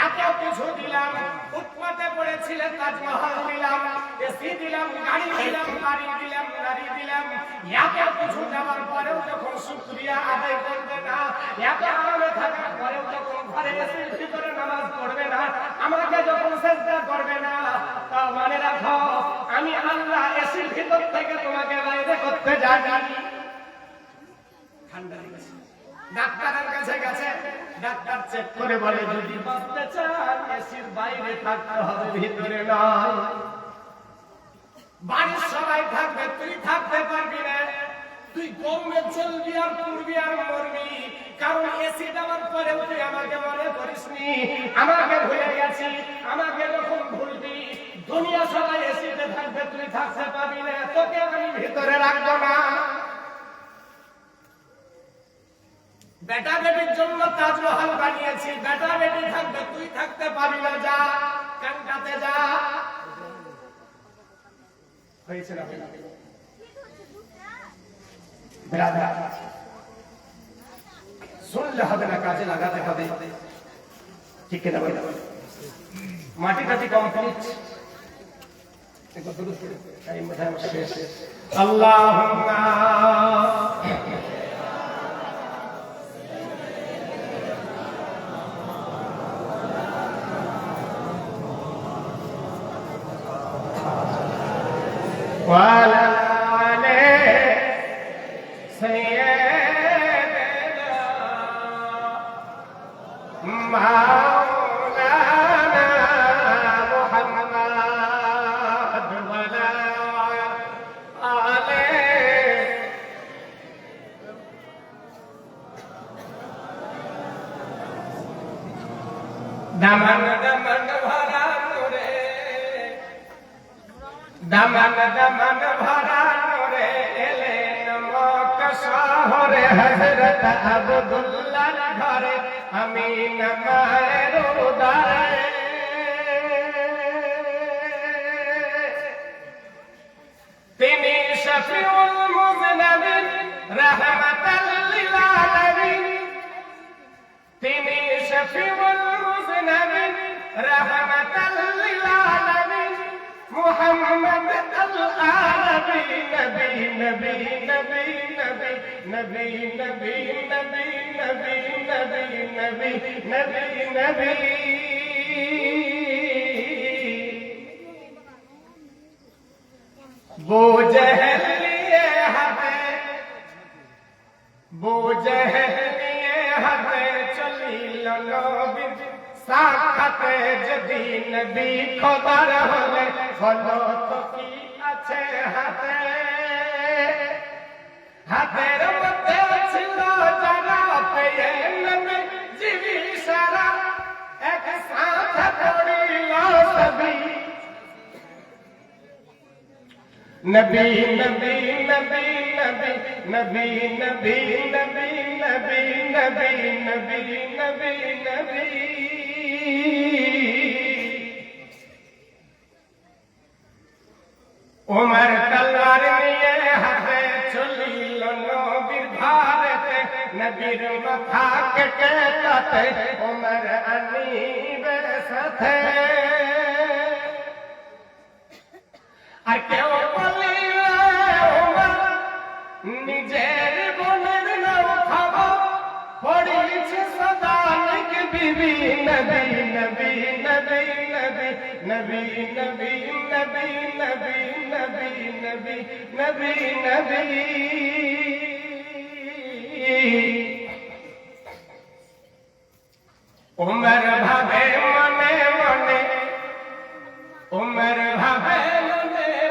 এত কিছু দিলাম, ফুটপাতে পড়েছিলে তাজমহল দিলাম, এসি দিলাম, গাড়ি দিলাম, বাড়ি দিলাম, গাড়ি দিলাম, এত কিছু দেওয়ার পরেও যখন শুকরিয়া আদায় করবে না, এত আরামে থাকার পরেও যখন ঘরে এসির ভিতরে নামাজ পড়বে না, আমাকে যখন সেজদা করবে না, তা মনে রাখো আমি আল্লাহ এসির ভিতর থেকে তোমাকে বাইরে করতে যাই। ঠান্ডা লেগেছে, ডাক্তারের কাছে গেছে, ডাক্তার চেক করে বলে যদি বাঁচতে চান এসির বাইরে থাকতে হবে, ভিতরে নয়। বাড়ির সবাই থাকবে, তুই থাকতে পারবি না, তুই গরমে চলবি আর পড়বি আর মরবি, কারণ এসি দেওয়ার পরেও তুই আমাকে মনে করিসনি, আমাকে ভুলে গেছি, আমাকে যখন ভুলবি দুনিয়া সবাই এসিতে থাকবে, তুই থাকতে পারবি না, তোকে আমি ভিতরে রাখবো না। বেটা বেটির জন্য তাজমহল বানিয়েছি, বেটা বেটি থাকবে, তুই থাকতে পারবি না, যা কানটাতে যা। হয়েছে না? শুনলে হবে না, কাজে লাগাতে হবে, ঠিক না? মাটি টাটি কমপ্লিট। আল্লাহুম্মা وعلى آل سيدنا مولانا محمد وعلى آل دمن دمن ভরা নূরে, দমন দমন ভরা নূরে এলেন মক্কা শহরে, হযরত আব্দুল্লাহর ঘরে আমিনা মায়ের উদরে শফিউল মুযনিবিন রাহমাতাল লিল আলামিন তিনি শফিউল মুযনিবিন রাহমাতাল লিল আলামিন মুহাম্মদ আল আরবি নবী নবী নবী নবী নবী নবী নবী নবী নবী নবী নবী वो जहल लिए हते वो जहल लिए हते चली नबी साखते जदी नबी खबर हले फलो तो की আছে হাতে হাতের মধ্যে ছিল যারা পেয়ে নবী জীবী সারা এক সাথে পড়িল সবই नबी नबी नबी नबी नबी नबी नबी नबी नबी नबी नबी नबी उमर तलवार निये हाथे चलिल नबीर भारते नबीर माथा केटे काटे उमर अनीबे साथे আর কেউ বলিলে উমর নিজের বোনের নাম খাবো পড়িছে সদা নাকি বিবি নবী নবী নবী নবী নবী নবী নবী নবী নবী নবী নবী নবী উমর ভাবে মনে মনে উমর ভাবে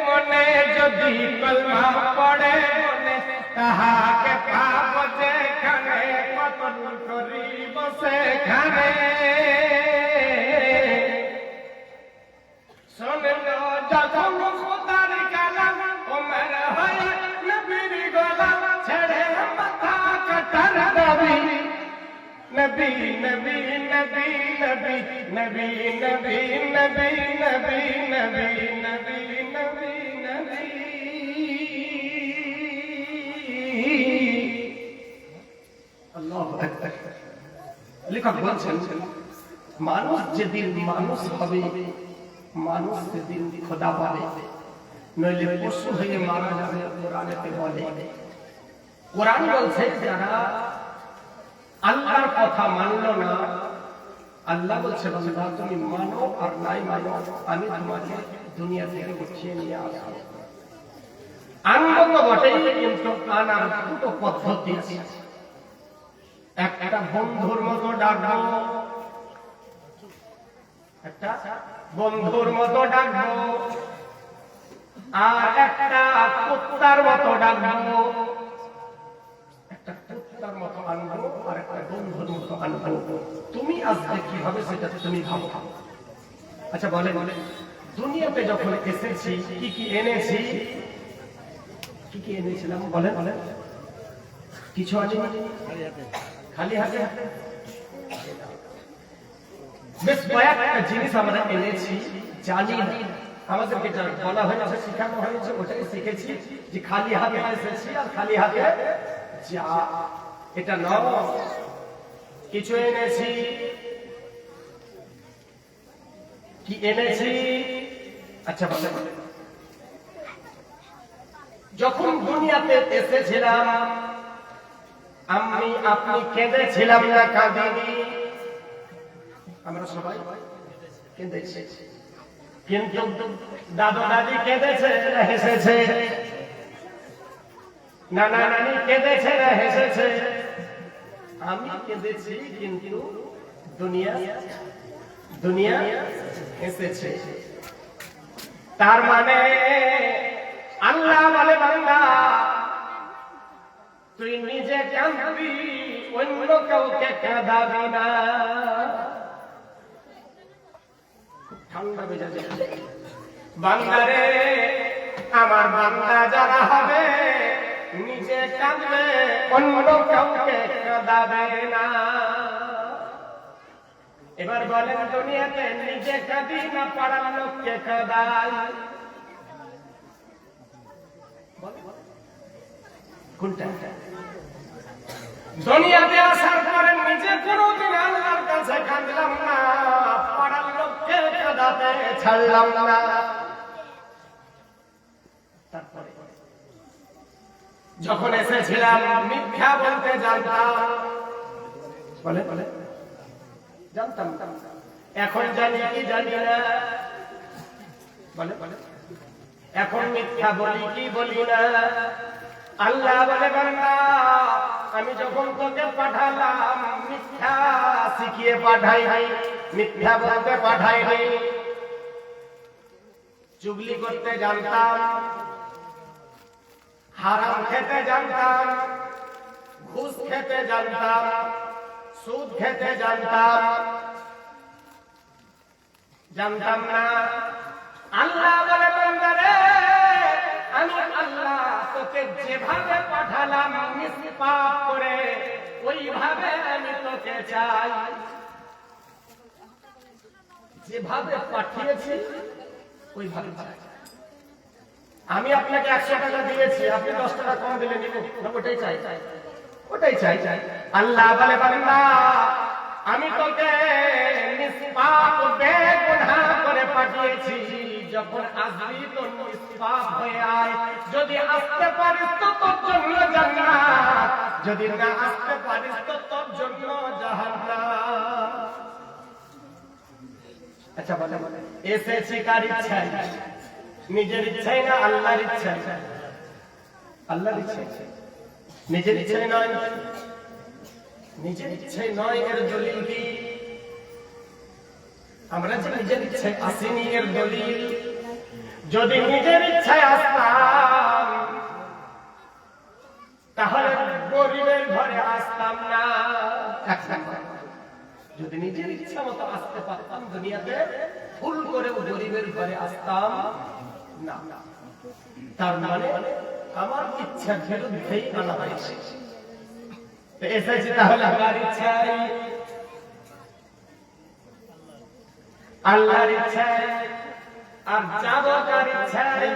মনে যদি কলমা পড়ে মনে তাহাকে পাপ যেখানে কতল করিব সেখানে শোনল যখন খোদার কালাম উমর হয় নবীর গোলাম ছেড়ে মাথা কাটার দাবি নবী নবী নবী নবী নবী নবী নবী নবী নবী নবী নবী নবী আল্লাহু আকবার লেখক বলছেন মানুষ যেদিন মানুষ হবে মানুষ সেদিন খোদা পাবে নইলে পশু হয়ে মারা যাবে কোরআনেতে বলে কোরআন বলছে যারা আল্লাহর কথা মানলো না আল্লাহ বলছে বান্দা তুমি মানো আর নাই মানো আমি তোমাকে দুনিয়া থেকে উঠিয়ে নিয়ে আসবো আনন্দ তো বটেই কিন্তু আনার দুটো পদ্ধতি আছে একটা বন্ধুর মতো ডাকবো একটা বন্ধুর মতো ডাকবো আর একটা কুত্তার মতো ডাকবো একটা কুত্তার মতো আনবো আর একটা বন্ধুর মতো আনবো তুমি আসবে কিভাবে সেটা তুমি ভাবো আচ্ছা বলে বলে দুনিয়াতে যখন এসেছি কি কি এনেছি কি কি এনেছিলাম বলে বলে কিছু আছে খালি হাতে বেশ কয়েকটা জিনিস আমরা এনেছি জানি না আমাদেরকে যা বলা হয়েছে শেখানো হয়েছে ওটাকে শিখেছি যে খালি হাতে এসেছি আর খালি হাতে যা এটা নয় কিছু এনেছি কি এনেছি আচ্ছা বলে যখন দুনিয়াতে এসেছিলাম আমি আপনি কেঁদেছিলাম না কাঁদিনি আমরা সবাই কেঁদেছি কিন্তু দাদু দাদি কেঁদেছে না হেসেছে নানা নানি কেঁদেছে না হেসেছে আমি কেঁদেছি কিন্তু দুনিয়া দুনিয়া হেসেছে তার মানে আল্লাহ বলে বান্দা তুই নিজে কাঁদবি অন্য কাউকে কাঁদাবি না ঠান্ডা মেজাজে বান্দারে আমার বান্দা যারা হবে নিজে কাঁদবে অন্য কাউকে কাঁদাবে না এবার বলেন দুনিয়াতে নিজে কাঁদি না পাড়ার লোককে কাঁদাই কোনটা? দুনিয়াতে আসার পরে নিজে কোনোদিন আল্লাহর কাছে কাঁদলাম না, পাড়ার লোককে কাঁদাতে ছাড়লাম না। তারপরে যখন এসেছিলাম মিথ্যা বলতে জানতাম, বলে বলে জানতাম, এখন জানি কি জানি না, বলে বলে এখন মিথ্যা বলি কি বলি না। আল্লাহ বলে বান্দা, আমি যখন তোকে পাঠালাম মিথ্যা শিখিয়ে পাঠাই, মিথ্যা বলতে পাঠাইনি। চুগলি করতে জানতাম, হারাম খেতে জানতাম, ঘুষ খেতে জানতাম, সুদ খেতে জানতাম, জানতাম না। আল্লাহ বলে বান্দা রে, আমি আল্লাহ তোকে যেভাবে পাঠালাম নিষ্পাপ করে, ওইভাবে আমি তোকে চাই। যেভাবে পাঠিয়েছি ওইভাবে চাই। আমি আপনাকে 100 টাকা দিয়েছি, আপনি 10 টাকা কম দিলে নিব না? ওটাই চাই, ওটাই চাই। আল্লাহ বলে বান্দা, আমি তোকে নিষ্পাপ বেগুনাহ করে পাঠিয়েছি, যখন আসবি তো নিষ্পাপ হয়ে আয়। যদি আসতে পারিস তো তোর জন্য জান্নাত, যদি না আসতে পারিস তো তোর জন্য জাহান্নাম। আচ্ছা বলে বলে এসেছি কার ইচ্ছায়? নিজের ইচ্ছায় না আল্লাহর ইচ্ছায়? আল্লাহর ইচ্ছায়, নিজের ইচ্ছায় নয়। নিজের ইচ্ছায় নয়, এর দলিল কি? আমরা যে নিজের ইচ্ছায় আসিনি, এর দলিল যদি নিজের ইচ্ছায় আসতাম তাহলে গরিবের ঘরে আসতাম না। যদি নিজের ইচ্ছা মতো আসতে পারতাম দুনিয়াতে, ভুল করেও গরিবের ঘরে আসতাম না। তার মানে আমার ইচ্ছার বিরুদ্ধেই আনা হয়েছে। এসেছি তাহলে আল্লাহর ইচ্ছায়, আল্লাহর ইচ্ছায়, আর যাব কার ইচ্ছায়?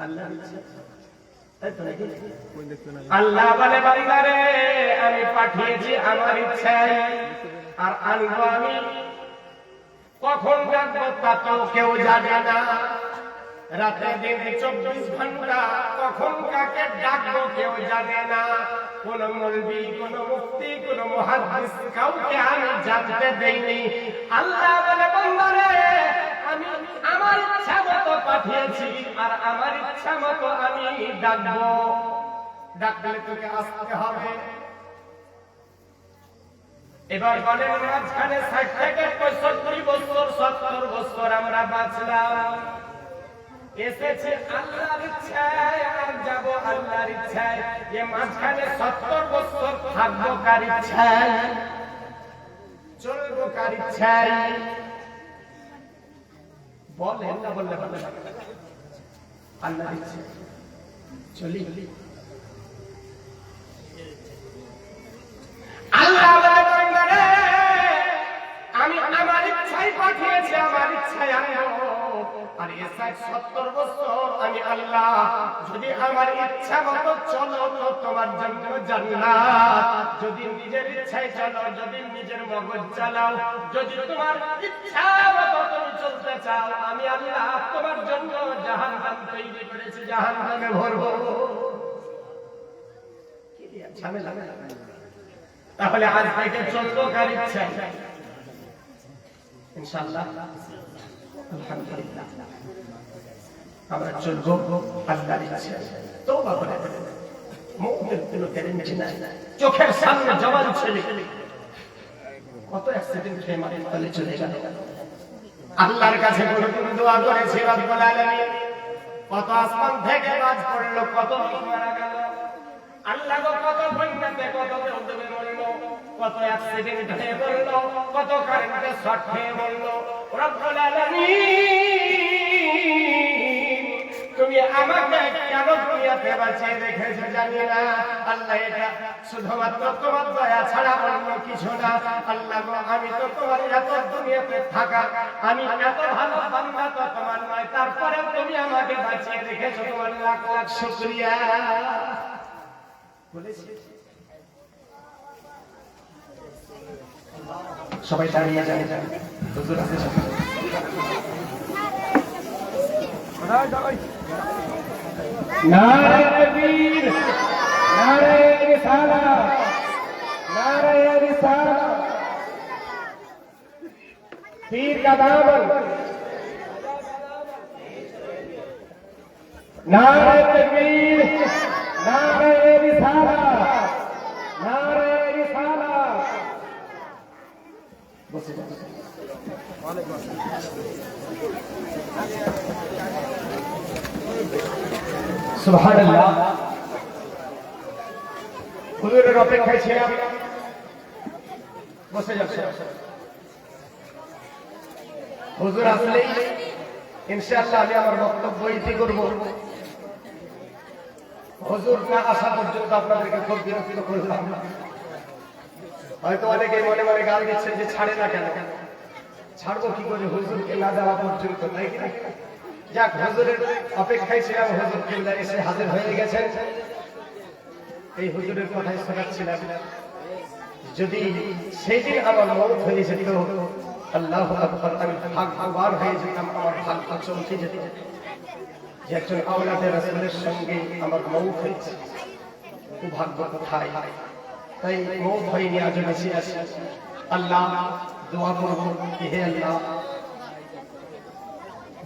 আল্লাহর ইচ্ছায়। আল্লাহ বলে বান্দা রে, আমি পাঠিয়েছি আমার ইচ্ছায়, আর আনবো আমি। কখন ডাকবো তা তো কেউ জানে না। রাতে দিনে 24 ঘন্টা কখন কাকে ডাকবো কেউ জানে না। কোন মৌলবি, কোন মুফতি, কোন মুহাদ্দিস, কাউকে আমি জানতে দেইনি। আল্লাহ বলে বান্দা রে, আমি আমার ইচ্ছা মতো পাঠিয়েছি, আর আমার ইচ্ছা মতো আমি ডাকবো। ডাকলে তোকে আসতে হবে। এবার বলেন, মাঝখানে 60 থেকে 65 বছর, 70 বছর আমরা বাঁচলাম। এসেছে আল্লাহর ইচ্ছায়, আর যাব আল্লাহর ইচ্ছায়। এ মাঝখানে 70 বছর থাকবো কার ইচ্ছায়? চলবো কার ইচ্ছায়? বলেন না, বললে বলেন আল্লাহর ইচ্ছায় চলি। আল্লাহ বলে, আমি আমার ইচ্ছায় পাঠিয়েছি, আমার ইচ্ছায় আনবো। আর এ 70 বছর আমি আল্লাহ যদি আমার ইচ্ছা মতো চলো তো তোমার জন্য জান্নাত। যদি নিজের ইচ্ছায় চলো, যদি নিজের মগজ চালাও, যদি তোমার ইচ্ছা মতো তুমি চলতে চাও, আমি আল্লাহ তোমার জন্য জাহান্নাম তৈরি করেছি, জাহান্নামে ভরবো। কি দিয়া ঝামেলা? তাহলে আজ থেকে চলবো কার ইচ্ছায়? ইনশাআল্লাহ, আলহামদুলিল্লাহ, আমরা চলবো আল্লাহর ইচ্ছায়। তওবা করে মুমিন কোনো গ্যারান্টি নাই। চোখের সামনে জওয়ান ছেলে কত অ্যাক্সিডেন্ট হয়ে মাটির তলে চলে গেল। আল্লাহর কাছে কোন দোয়া করেছে রব্বুল আলামিন? কত আসমান থেকে বাজ পড়লো, কত লোক মারা গেল। আল্লাহ কত বন্যাতে, কত কেউ ডুবে মরল, কত অ্যাক্সিডেন্ট হয়ে পড়ল, কত কারেন্টে শর্ট হয়ে মরল। রব্বুল আলামিন, তুমি আমাকে কেন দুনিয়াতে বাঁচিয়ে রেখেছো জানি না। আল্লাহ, এটা শুধুমাত্র তোমার দয়া ছাড়া অন্য কিছু না। আল্লাহ গো, আমি তো তোমার এত দুনিয়াতে থাকা, আমি এত ভালো বান্দা তো তোমার নয়, তারপরে তুমি আমাকে আমাকে বাঁচিয়ে রেখেছো, তোমার লাখ লাখ শুকরিয়া বলেছি। সবাই দাঁড়িয়ে যায়, হুজুর আছে নারে তাকবীর, নারে রিসালাত, नारे रिसालत, पीर का दामन, नारे तकबीर, नारे रिसालत, नारे रिसालत। सुभान अल्लाह। হুজুরের অপেক্ষায় ছিলাম, বসে যাচ্ছে। হুজুর আসলেই ইনশাআল্লাহ আমি আমার বক্তব্য ইতি করব। হুজুর না আসা পর্যন্ত আপনাদেরকে খুব বিরক্ত করলাম। হয়তো অনেকে মনে মনে গাল দিচ্ছেন যে ছাড়ে না কেন, ছাড়বো কি করে হুজুরকে না যাওয়া পর্যন্ত, তাই কি? যাক, হুজুরের অপেক্ষায় ছিলাম, হুজুর কিবলা এসে হাজির হয়ে গেছেন। এই হুজুরের কথাই শোনাচ্ছিলাম, যদি সেই দিন আমার মৌত হয়ে যেত, আল্লাহু আকবার, আমি ভাগ্যবান হয়ে যেতাম, আমার ভাগ্য চমকে যেত যে একজন আওলাদে রাসূলের সঙ্গে আমার মৌত হয়েছে। ভাগ্য কোথায়! তাই মৌত হয়নি, আজ বেঁচে আছি। আল্লাহ দোয়া করব, হে আল্লাহ,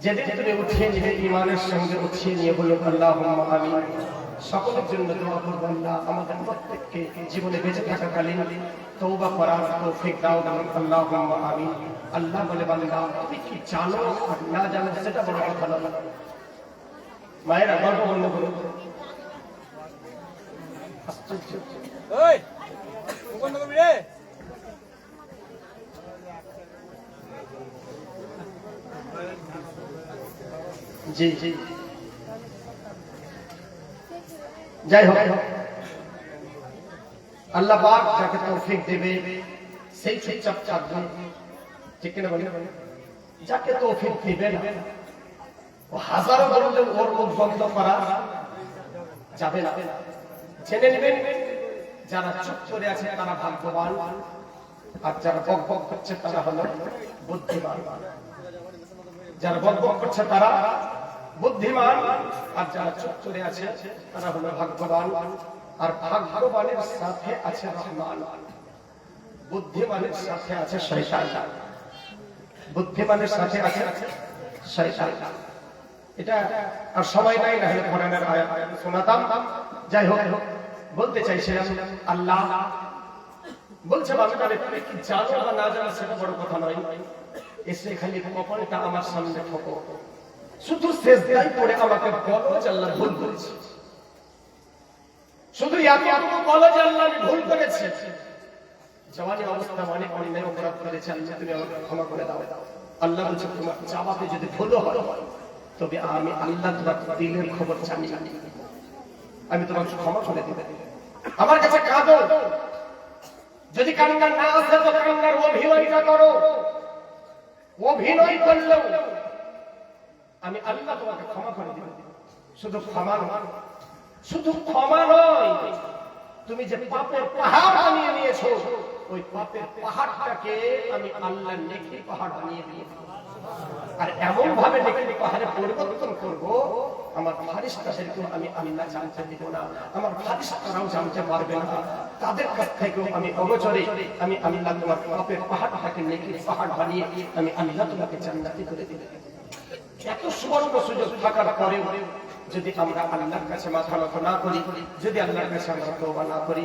যেদিন তুমি উঠিয়ে নিবে ঈমানের সঙ্গে উঠিয়ে নিয়ে বলুন আল্লাহুম্মা আমিন। সকলের জন্য দোয়া করব, আল্লাহ আমাদের প্রত্যেককে জীবনে বেঁচে থাকাকালীন তওবা করার তৌফিক দাও, বলুন আল্লাহুম্মা আমিন। আল্লাহ বলে, বান্দা তুমি কি জানো আর না জানো সেটা বড় কথা নয়। মায়েরা গর্ব বন্ধ করুন। আশ্চর্য, ওই বন্ধ করবি রে। জি জি, যাই হোক, আল্লাহ পাক যাকে তৌফিক দেবে সেই চুপচাপ থাকবে, ঠিক কিনা বলেন? যাকে তৌফিক দিবেন ও হাজারো বললে ওর মুখ বন্ধ করা যাবে না। জেনে নেবেন, যারা চুপ করে আছে তারা ভাগ্যবান, আর যারা বক বক করছে তারা হলো বুদ্ধিমান। যারা বক বক করছে তারা বুদ্ধিমান, আর যারা চুপ করে আছে তারা হলো ভাগ্যবান। আর ভাগ্যবানের সাথে আছে রহমান, বুদ্ধিমানের সাথে আছে শয়তান। বুদ্ধিমানের সাথে আছে শয়তান। এটা আর সময় নাই, না হলে কোরআনের আয়াত শোনাতাম। যাই হোক, বলতে চাইছিলাম, আল্লাহ বলছে বান্দারে তুমি কি জানো বা না জানো সেটা বড় কথা নয়, এসে খালি কপালটা আমার সামনে ঠোকো, শুধু সেজদায় পড়ে আমাকে বলো যে আল্লাহ ভুল করেছি। শুধু এতটুকু বলো যে আল্লাহ আমি ভুল করেছি। জওয়ানি অবস্থা অনেক অন্যায় অপরাধ করেছি, আল্লাহ তুমি আমাকে ক্ষমা করে দাও। আল্লাহ বলছে তোমার চাওয়াতে যদি ভুলও হয় তবে আমি আল্লাহ তোমার দিলের খবর জানি, আমি তোমাকে ক্ষমা করে দেব। আমার কাছে কাঁদো, যদি কান্না না আসে তো কান্নার অভিনয়টা করো। অভিনয় করলেও আমি আল্লাহ তোমাকে ক্ষমা করে দেব। শুধু ক্ষমা নয়, শুধু ক্ষমা নয়, তুমি যে পাপের পাহাড় বানিয়ে নিয়েছো ওই পাপের পাহাড়টাকে আমি আল্লাহ নেকি পাহাড় বানিয়ে দিয়েছি। আর এমন ভাবে নেকি পাহাড়ে পরিবর্তন করব, আমার ফারিস্তাদেরকে আমি আল্লাহ জানতে দিব না, আমার ফারিস্তারাও জানতে পারবে না। তাদের কাছ থেকেও আমি অগোচরে আমি আল্লাহ তোমার পাপের পাহাড়টাকে নেকি পাহাড় বানিয়ে আমি আল্লাহ তোমাকে জান্নাতি করে দেব। এত সুবর্ণ সুযোগ থাকার পরেও যদি আমরা আল্লাহর কাছে মাথা নত না করি, যদি আল্লাহর কাছে আমরা তওবা না করি,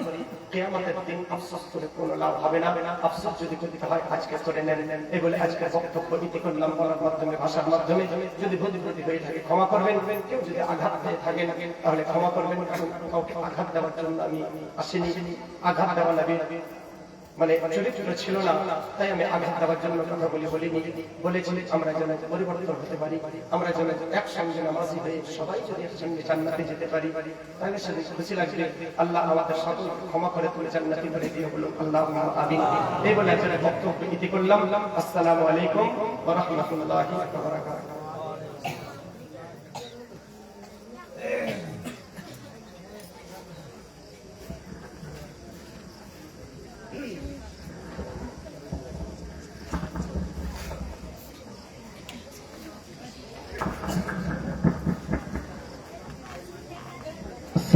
কিয়ামতের দিন আফসোস করে কোনো লাভ হবে না। আফসোস যদি করতে হয় আজকে করে নেন। এই বলে আজকে বক্তব্য ইতি করলাম, বলার মাধ্যমে, ভাষার মাধ্যমে। যদি ভুল ত্রুটি হয়ে থাকে ক্ষমা করবেন, কেউ যদি আঘাত পেয়ে থাকেন তাহলে ক্ষমা করবেন। কারণ কাউকে আঘাত দেওয়ার জন্য আমি আসিনি, আঘাত দেওয়া লাগে মানে চরিত্র ছিল না, তাই আমি আঘাত দেওয়ার জন্য কথা বলিনি। বলেছি আমরা যেন পরিবর্তন হতে পারি, আমরা যেন একসঙ্গে নামাজি হয়ে সবাই যদি একসঙ্গে জান্নাতে যেতে পারি, তাহলে সেদিন খুশি লাগবে। আল্লাহ আমাদের সকল ক্ষমা করে তুলে জান্নাতি করে দিয়ে বলুন আল্লাহুম্মা আমিন। এই বলে আজকের বক্তব্য ইতি করলাম। আসসালামু আলাইকুম ওয়া রাহমাতুল্লাহি ওয়া বারাকাতুহু।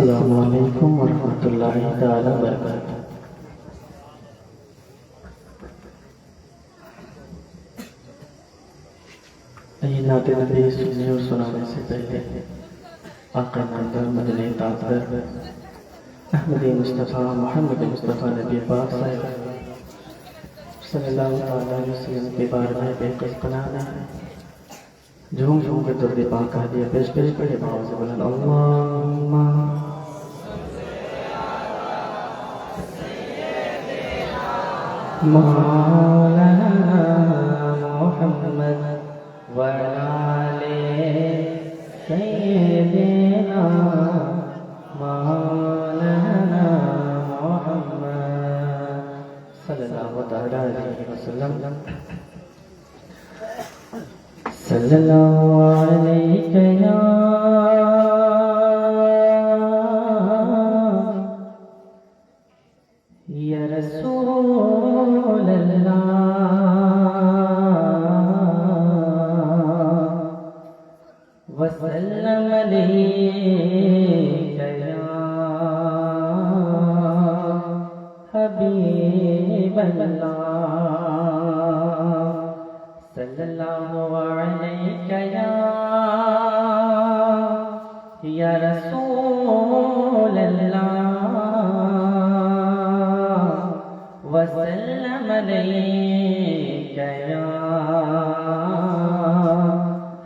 अस्सलामु अलैकुम वरहमतुल्लाहि ताला वबरकातुहू। नाते नबी सुनने और सुनाने से पहले आका नामदार मदनी ताजदार अहमदी मुस्तफ़ा मोहम्मद मुस्तफ़ा नबी पाक साहब सल्लल्लाहु अलैहि वसल्लम के बारे में बेकस बनाना है। झूम झूम के दर्द पाक कह दिया पेश पेश पड़े भाव से बोलन अल्लाहुम्मा मौलाना मोहम्मद वआले सय्यिदना मौलाना मोहम्मद सल्लल्लाहु अलैहि वसल्लम। सल्लल्लाहु अलैहि या रसूल अल्लाह वसल्लम अलैका या हबीब अल्लाह सल्लल्लाहु अलैका या रसूल अल्लाह वसल्लम अलैका या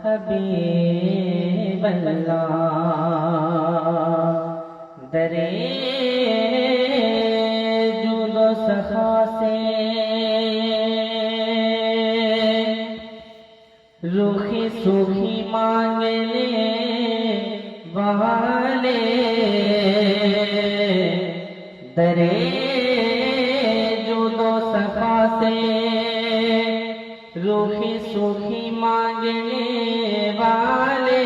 हबीब अल्लाह। दरे जुदो सखा से रूखी सूखी मांगने वाले दरे जुदो सखा से रूखी सूखी मांगने वाले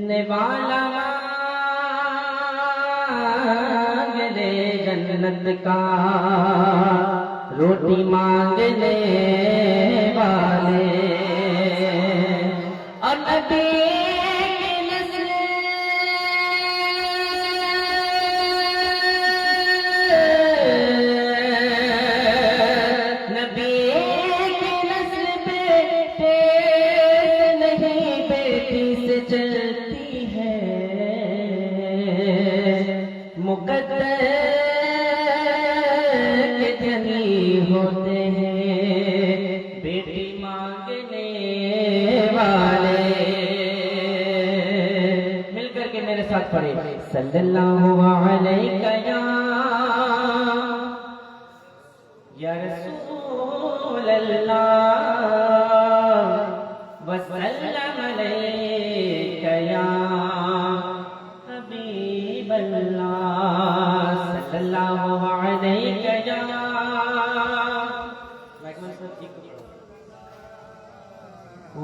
निवाला मांग ले जन्नत का रोटी मांगने वाले और नबी की नस्ल नबी की नस्ल बेटे नहीं बेटी से चलती है मुकद्दर के धनी होते हैं बेटी मांगने वाले। मिलकर के मेरे साथ पढ़े सल्लल्लाहु अलैहि या रसूल अल्लाह वसल्लम अलैका या हबीब अल्लाह सल्लल्लाहु अलैका या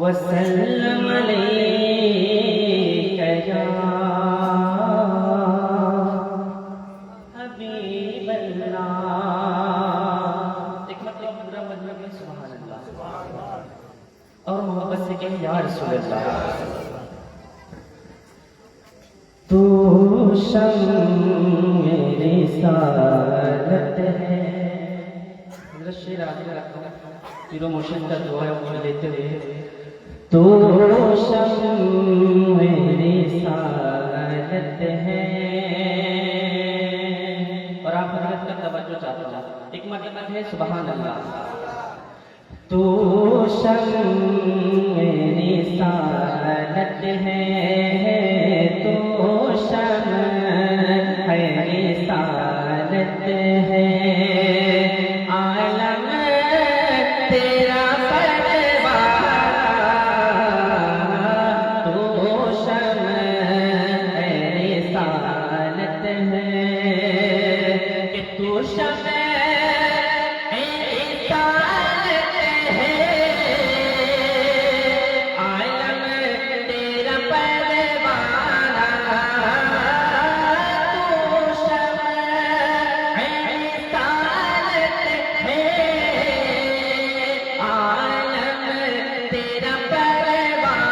वसल्लम अलैका या हबीब अल्लाह। एक मतलब पूरा मतलब है सुभान अल्लाह और मोहब्बत से कहें या रसूल अल्लाह। तू शम्म रिसालत है। शेर आगे रखो पीरो मुर्शिद का दुआ है वो लेते हुए तो शम्म रिसालत है। और आप हजरत का तवज्जो चाहते हो एक मतलब है सुभान अल्लाह। तो शम्म रिसालत है तो शम्म रिसालत है आलम तेरा परवान तो शम्म रिसालत है कि तू शम्म रिसालत है आलम तेरा परवान तो शम्म रिसालत है आलम तेरा परवान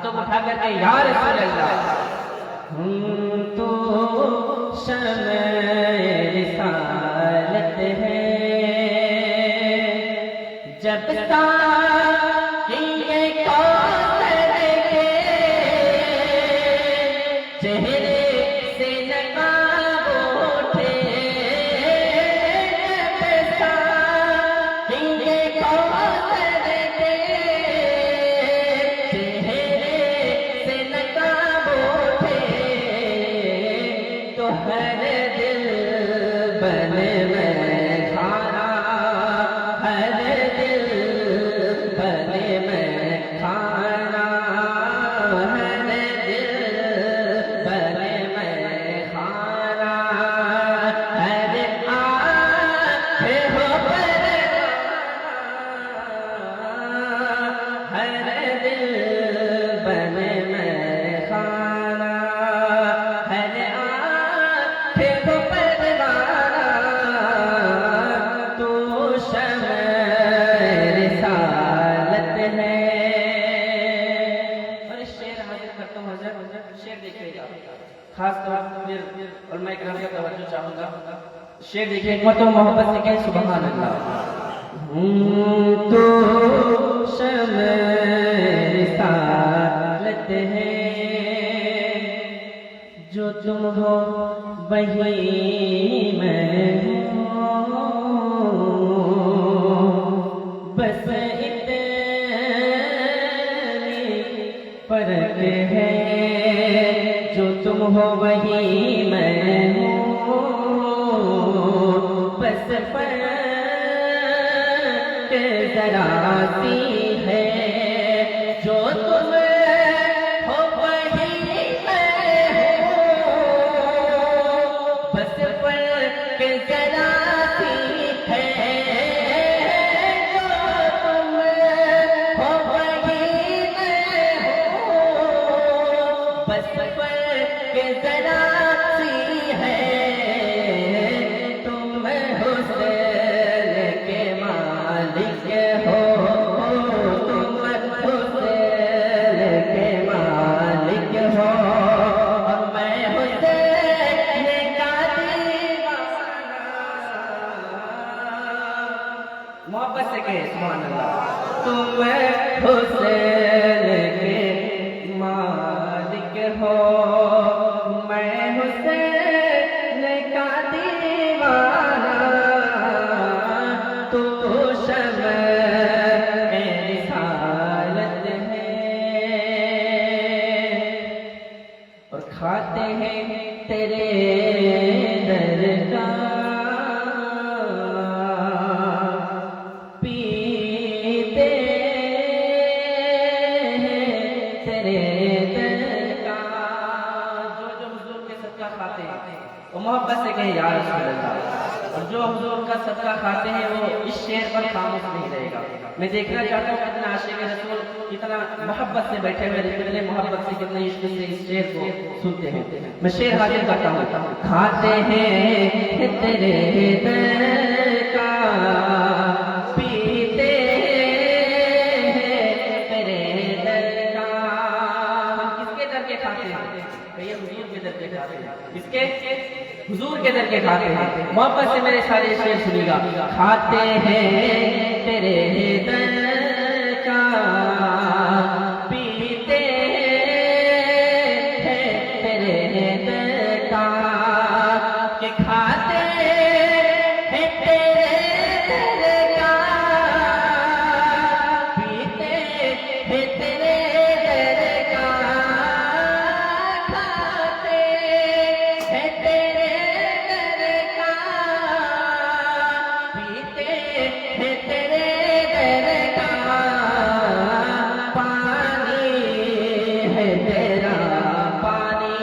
हाथों को उठा करके या रसूल अल्लाह हम तो शम्ए रिसालत है, जब साक़िए कौसर के चेहरे से नकाब उठे, जब साक़िए कौसर के चेहरे से नकाब उठे, तो हर दिल बने में खाना, हर दिल बने में खाना, हर दिल बने में खाना, हर आँख हो परवाना, हर दिल बने में खाना, हर आँख हो परवाना, तो शम्ए रिसालत है। और इस शेर हाजिर करता हूँ हज़रत, शेर देखिएगा, खास तौर पर और मैं इकराम का तवज्जो चाहूँगा। शेर देखिए, हिम्मत और मोहब्बत से कहें सुभान अल्लाह। तो शम्ए रिसालत है, जो तुम हो वही मैं हूँ, बस इतनी फर्क है, जो तुम हो वही मैं हूँ, बस फर्क जरा सी है, जो तुम हो वही मैं हूँ, बस फर्क जरा सी है, जो तुम हो वही मैं हूँ, बस फर्क जरा सी है, तुम हुस्न के मालिक हो, तुम हुस्न के मालिक हो, और मैं हुस्न का दीवाना। मोहब्बत से कहे सुभान अल्लाह। तुम हुस्न के मालिक हो, मैं हुस्न का दीवाना, तो शम्ए रिसालत है। और खाते हैं तेरे दर का, पीते हैं तेरे दर का, जो हुजूर के सदका खाते हैं वो मोहब्बत से कहे या रसूल अल्लाह, और जो हुजूर का सदका खाते हैं वो इस शेर पर खामोश नहीं रहेगा। मैं देखना चाहता हूँ कितना आशिक रसूल कितना मोहब्बत से बैठे हुए, कितने मोहब्बत से, कितने इश्क से इस शेर को सुनते हैं। मैं शेर हाजिर करता हूँ। खाते हैं तेरे दर का, पीते हैं तेरे दर का। हम किसके दर के खाते हैं? भैया हुजूर के दर के खाते हैं। किसके? हुजूर के दर के खाते हैं। मोहब्बत से मेरे सारे शेर सुनिएगा। खाते हैं तेरे दर का, पीते हैं तेरे दर का, कि खाते हैं तेरे दर का, पीते हैं तेरे दर का, खाते हैं तेरे दर का, पीते हैं तेरे दर का, पानी है तेरा पानी,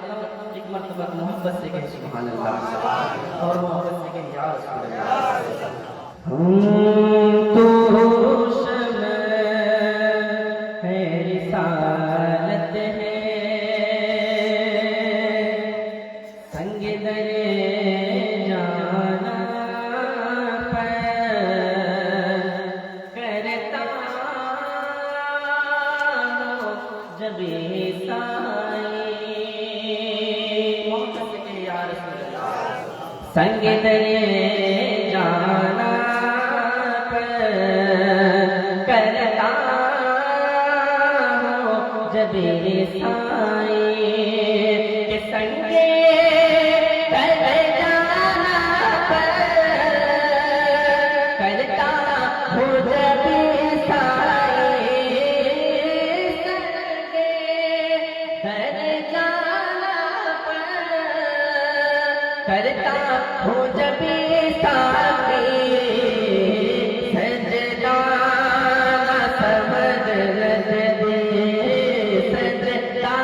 करता हूँ एक मर्तबा मोहब्बत से कहें सुभान अल्लाह और मोहब्बत से कहें या रसूल संग दरे जाना करता हो जब साई के संगे दरे जाना करता हो जब साई संगे दरे जाना करता हो जब साथी सजदा न समझ लज दे सजदा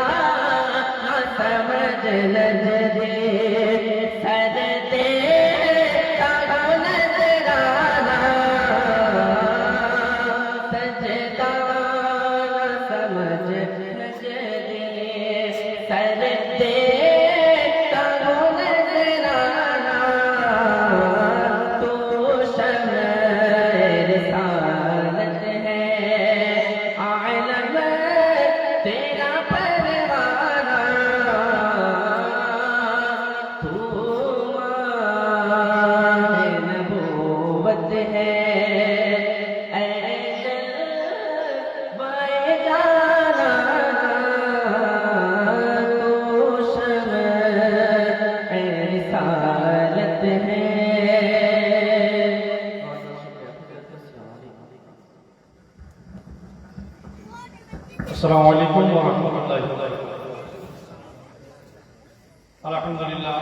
न समझ लज दे सजदे का नजराना सजदा न समझ लज दे सजदे अस्सलामु अलैकुम व रहमतुल्लाहि व बाराकातुहू। আলহামদুলিল্লাহ,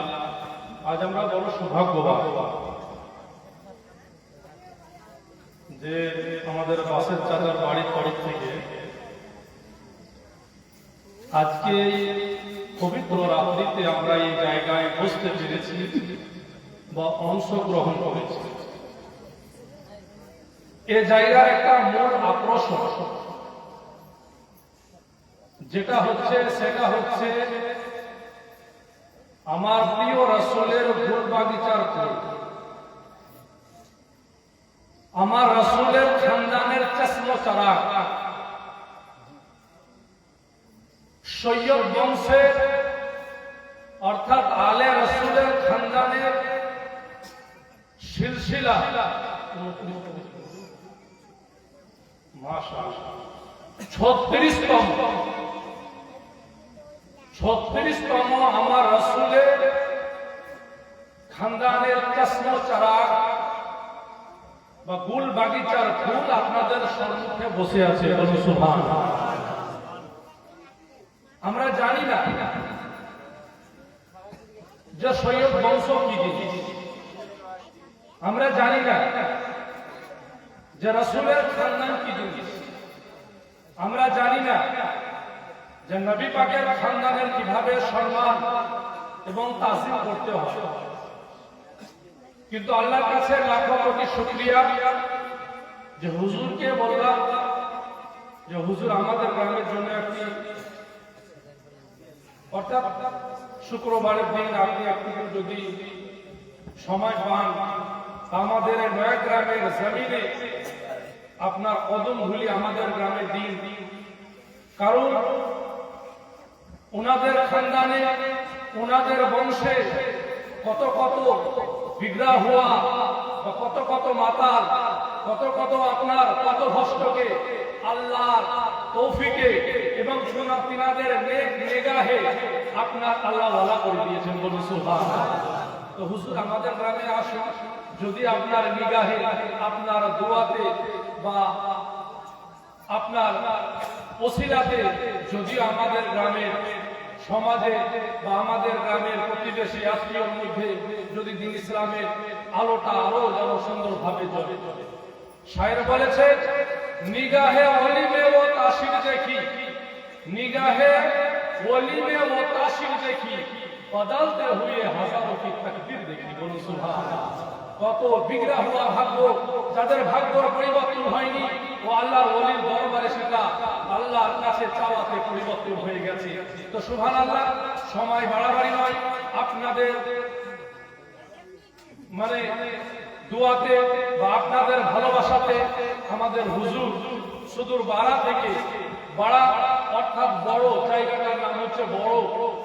আজ আমরা বড় সৌভাগ্যবান যে আমাদের বাসের চাচার বাড়ির তরফ থেকে আজকে পবিত্র রাত্রিতে আমরা এই জায়গায় বসতে পেরেছি বা অংশগ্রহণ করেছি। এ জায়গার একটা মূল আকর্ষণ যেটা হচ্ছে সেটা হচ্ছে আমার প্রিয় রাসূলের ফুল বাগিচার ফুল, আমার রাসূলের খানদানের চশমো চারাগ, সৈয়দ বংশের অর্থাৎ আলে রাসূলের খানদানের সিলসিলা মাশাআল্লাহ 36তম আমার রাসূলের খানদানের চশমো চারাগ বা গুল বাগিচার ফুল আপনাদের সম্মুখে বসে আছে। বলুন সুবহানাল্লাহ। আমরা জানি না যে সৈয়দ বংশ কি জিনিস, আমরা জানি না যে রাসূলের খানদান কি জিনিস, আমরা জানি না যে নবী পাকের খানদানের কিভাবে সম্মান এবং তাজিম করতে হয়। কিন্তু আল্লাহর কাছে লাখো কোটি শুকরিয়া যে হুজুরকে বললাম যে হুজুর আমাদের গ্রামের জন্য একটি অর্থাৎ শুক্রবারের দিন আপনি একটু যদি সময় পান আমাদের নয়া গ্রামের জমিনে আপনার কদম ধুলি আমাদের গ্রামে দিন, কারণ ওনাদের খানদানে ওনাদের বংশে কত কত বিগ্রহ হওয়া বা কত কত মাতাল, কত কত আপনার কত ভষ্টকে আল্লাহর তৌফিকে এবং তিনাদের নিগাহে আপনার আল্লাহ ওয়ালা করে দিয়েছেন। বলুন সুবহানাল্লাহ। তো হুজুর আমাদের গ্রামে আসুন, যদি আপনার নিগাহে আপনার দোয়াতে বা আপনার ওসিলাতে যদি আমাদের গ্রামের সমাজে বা আমাদের গ্রামের প্রতিবেশী আত্মীয়র মধ্যে যদি দিন ইসলামের আলোটা আরো যেন সুন্দরভাবে জ্বলে। শায়ের বলেছে নিগাহে অলিমে ও তাসির দেখি, নিগাহে वली में वो तासीर देखी, बदलते हुए हजारों की तकदीर देखी। बोलो सुभान अल्लाह। কত বিগড়া হওয়া ভাগ্য, যাদের ভাগ্যর পরিবর্তন হয়নি, ও আল্লাহর ওলির দরবারে সেটা আল্লাহর কাছে চাওয়াতে পরিবর্তন হয়ে গেছে। তো সুবহানাল্লাহ, সময় বাড়াবাড়ি নয়, আপনাদের মানে দোয়াতে বা আপনাদের ভালোবাসাতে আমাদের হুজুর সুদূর বাড়া থেকে, বাড়া অর্থাৎ বড়, জায়গাটার নাম হচ্ছে বড়,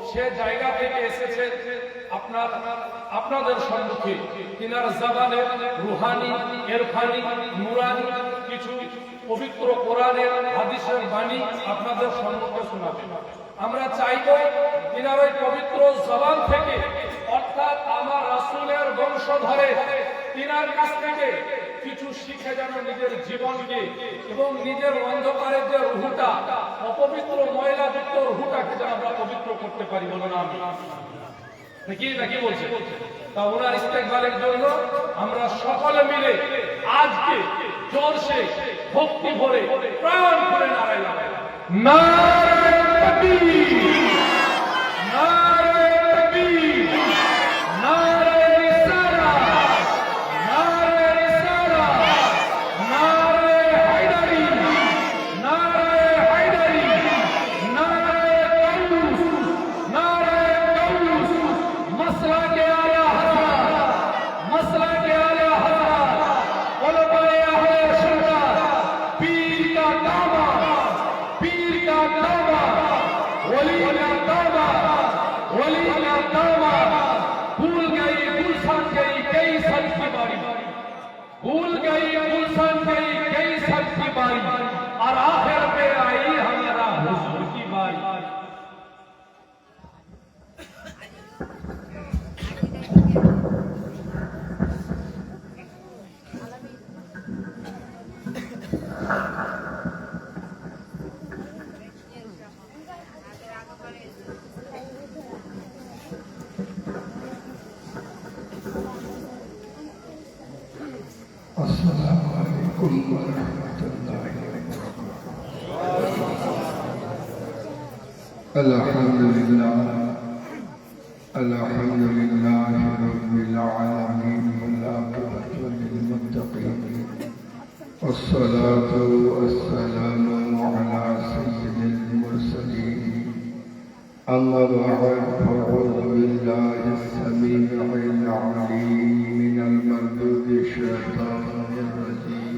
সে জায়গা থেকে এসেছে আপনাদের সম্মুখে তিনার জবানে রুহানি, ইরফানি, নুরানি কিছু পবিত্র কোরআনের হাদিসের বাণী আপনাদের সম্মুখে শোনাবেন। আমরা চাইব তিনার ওই পবিত্র জবান থেকে, অর্থাৎ আমার রাসূলের বংশধরে তিনার কাছ থেকে কিছু শিখে যেন নিজের জীবনকে এবং নিজের অন্ধকারের যে রুহটা, অপবিত্র ময়লাযুক্ত রুহটাকে যেন আমরা পবিত্র করতে পারি। বলুন আমি নাকি বলছে। তা ওনার ইস্তেকবালের জন্য আমরা সকলে মিলে আজকে জোরসে ভক্তি ভরে প্রাণ ভরে নারায় লাগাই। নারায়ে তাকবীর, নারায়ে তাকবীর, নারায়ে রিসালাত, নারায়ে রিসালাত, নারায়ে হায়দারি, নারায়ে হায়দারি, নারায়ে কাউস, নারায়ে কাউস, মসলা কে আলা হযরত, মসলা কে আলা হযরত, উলামায়ে আহলে সুন্নাত, পীর का दावा, पीर का दावा, वली का दावा, वली का दावा। भूल गई गुलशन गई कई सल की बारी, भूल गई गुलशन गई कई सल की बारी, और आखिर पे आई हमारा हुजूर की बारी। अस्सलामु अलैकुम वरहमतुल्लाहि वबरकातुहू। अल्हम्दुलिल्लाह, अल्हम्दुलिल्लाहि रब्बिल आलमीन, वल आक़िबतु लिल मुत्तक़ीन, वस्सलातु वस्सलामु अला सय्यिदिल मुरसलीन। अम्मा बअद, फ़अऊज़ु बिल्लाहि अस्समीइल अलीम मिनल मर्दूदि शैतानिर रजीम,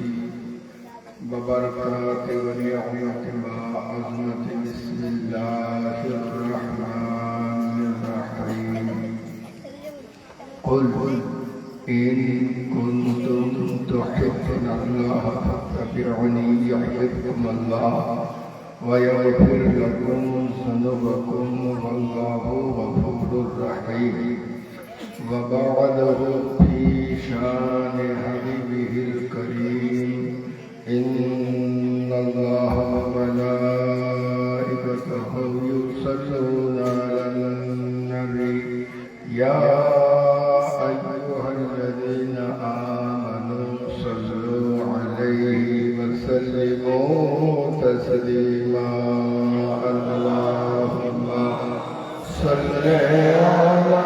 बबरकाति व निअमति व अज़मति, बिस्मिल्लाहिर रहमानिर रहीम। क़ुल इन कुन्तुम तुहिब्बुनल्लाह फत्तबि'ूनी युहिब्बुकुमुल्लाह व यग़फिर लकुम ज़ुनूबकुम वल्लाहु गफ़ूरुर रहीम। वबअदहु फी शान हबीबिहिल करीम, इन्नल्लाह व मलाइकतहु युसल्लूना अलन नबी, या अय्युहल्लज़ीना आमनू सल्लू अलैहि व सल्लिमू तस्लीमा। अल्लाहुम्मा सल्लि अला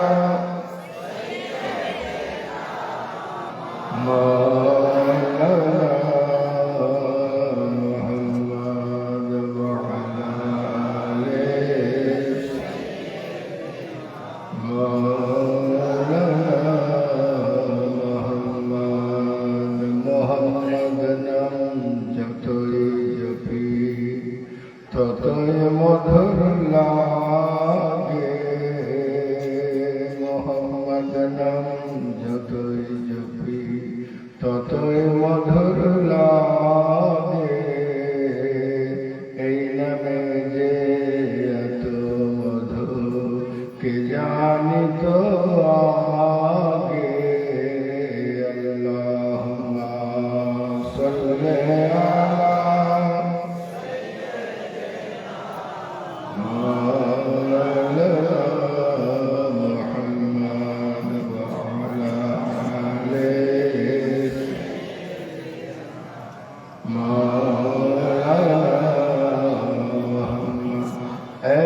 ততই মধুর লাগে, এই নামে যে এত মধু কে জানি তো আগে। আল্লাহুম্মা সাল্লি আলা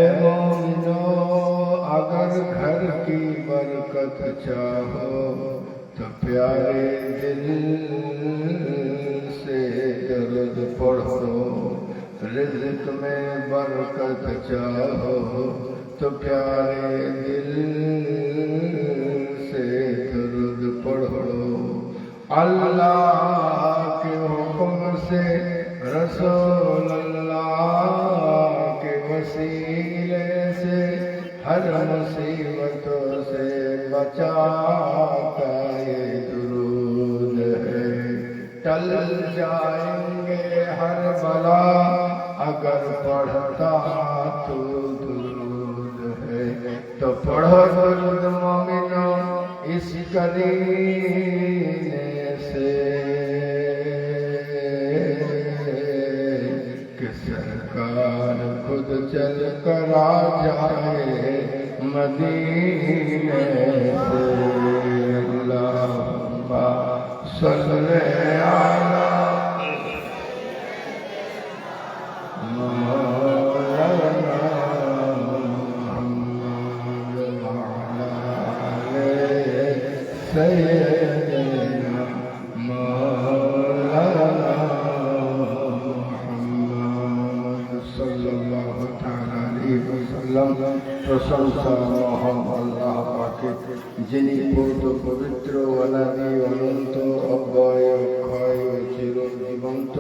এবং बरकत चाहो तो प्यारे दिल से दर्द पढ़ो। रिज़्क़ में बरकत चाहो तो प्यारे दिल से दर्द पढ़ो। अल्लाह के हुक्म से रसूल अल्लाह के वसीले से हर मुसीबतों से बचाता ये दुरूद है। टल जाएंगे हर बला अगर पढ़ता तो दुरूद है। तो पढ़ो दुरूद मोमिनो इस करीने से कि सरकार खुद चल कर आ जाए मदीने से। अल्लाहुम्मा सल्ली अला मौलाना मुहम्मद व अला आले सय्यदना मौलाना मुहम्मद सल्लल्लाहु ताला अलैहि वसल्लम। प्रशंसा মহান আল্লাহ পাকের, যিনি পূর্ণ পবিত্র অনাদি অনন্ত অব্যয় অক্ষয় ও চিরজীবন্ত,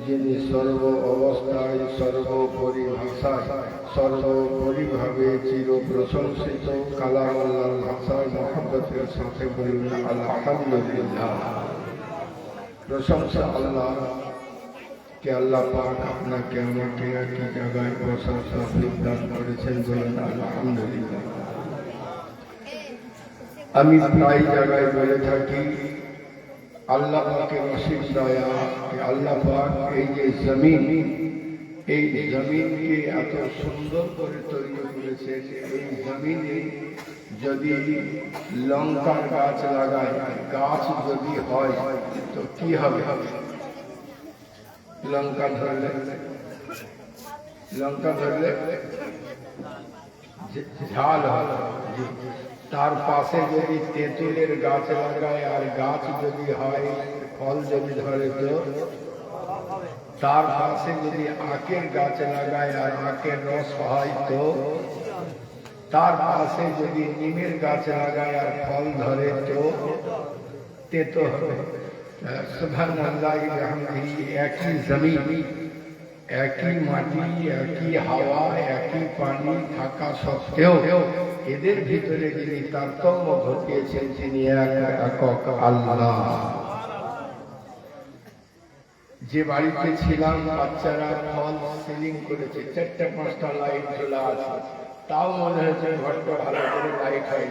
যিনি সর্ব অবস্থায় সর্বোপরি ভাষায় সর্বোপরিভাবে চির প্রশংসিত। কালাম আল্লাহর ভাষায় মহব্বতের সাথে বলুন আলহামদুলিল্লাহ। প্রশংসা আল্লাহ कि अल्लाह पाक अपना कहने की जगह बसार तौफीक दान करेছেন, বলেন আলহামদুলিল্লাহ। আমি প্রায় জায়গায় বলে থাকি আল্লাহ পাকের অসীম দয়া कि আল্লাহ পাক এই যে জমিন, এই জমিনকে এত সুন্দর করে তৈরি করেছেন। এই জমিনে যদি লঙ্কার গাছ লাগায়, গাছ যদি হয় তো কি হবে? লঙ্কা ধরলে ঝাল হয়। তার পাশে যদি তেঁতুলের গাছ লাগায় আর গাছ যদি হয়, ফল যদি ধরে তো তার পাশে যদি আখের গাছ লাগায় আর আখের রস হয় তো তার পাশে যদি নিমের গাছ লাগায় আর ফল ধরে তো তেতো হবে। সুবহানাল্লাহ বিহামদিহি। একই জমিন, একই মাটি, একই হাওয়া, একই পানি থাকা সত্ত্বেও এদের ভিতরে যিনি তারতম্য ঘটিয়েছেন তিনি একক আল্লাহ। যে বাড়িতে ছিলাম বাচ্চারা ফল সিলিং করেছে, 4-5টা লাইট ঝোলা আছে, তাও মনে হয়েছে ঘরটা ভালো করে লাইট হয়,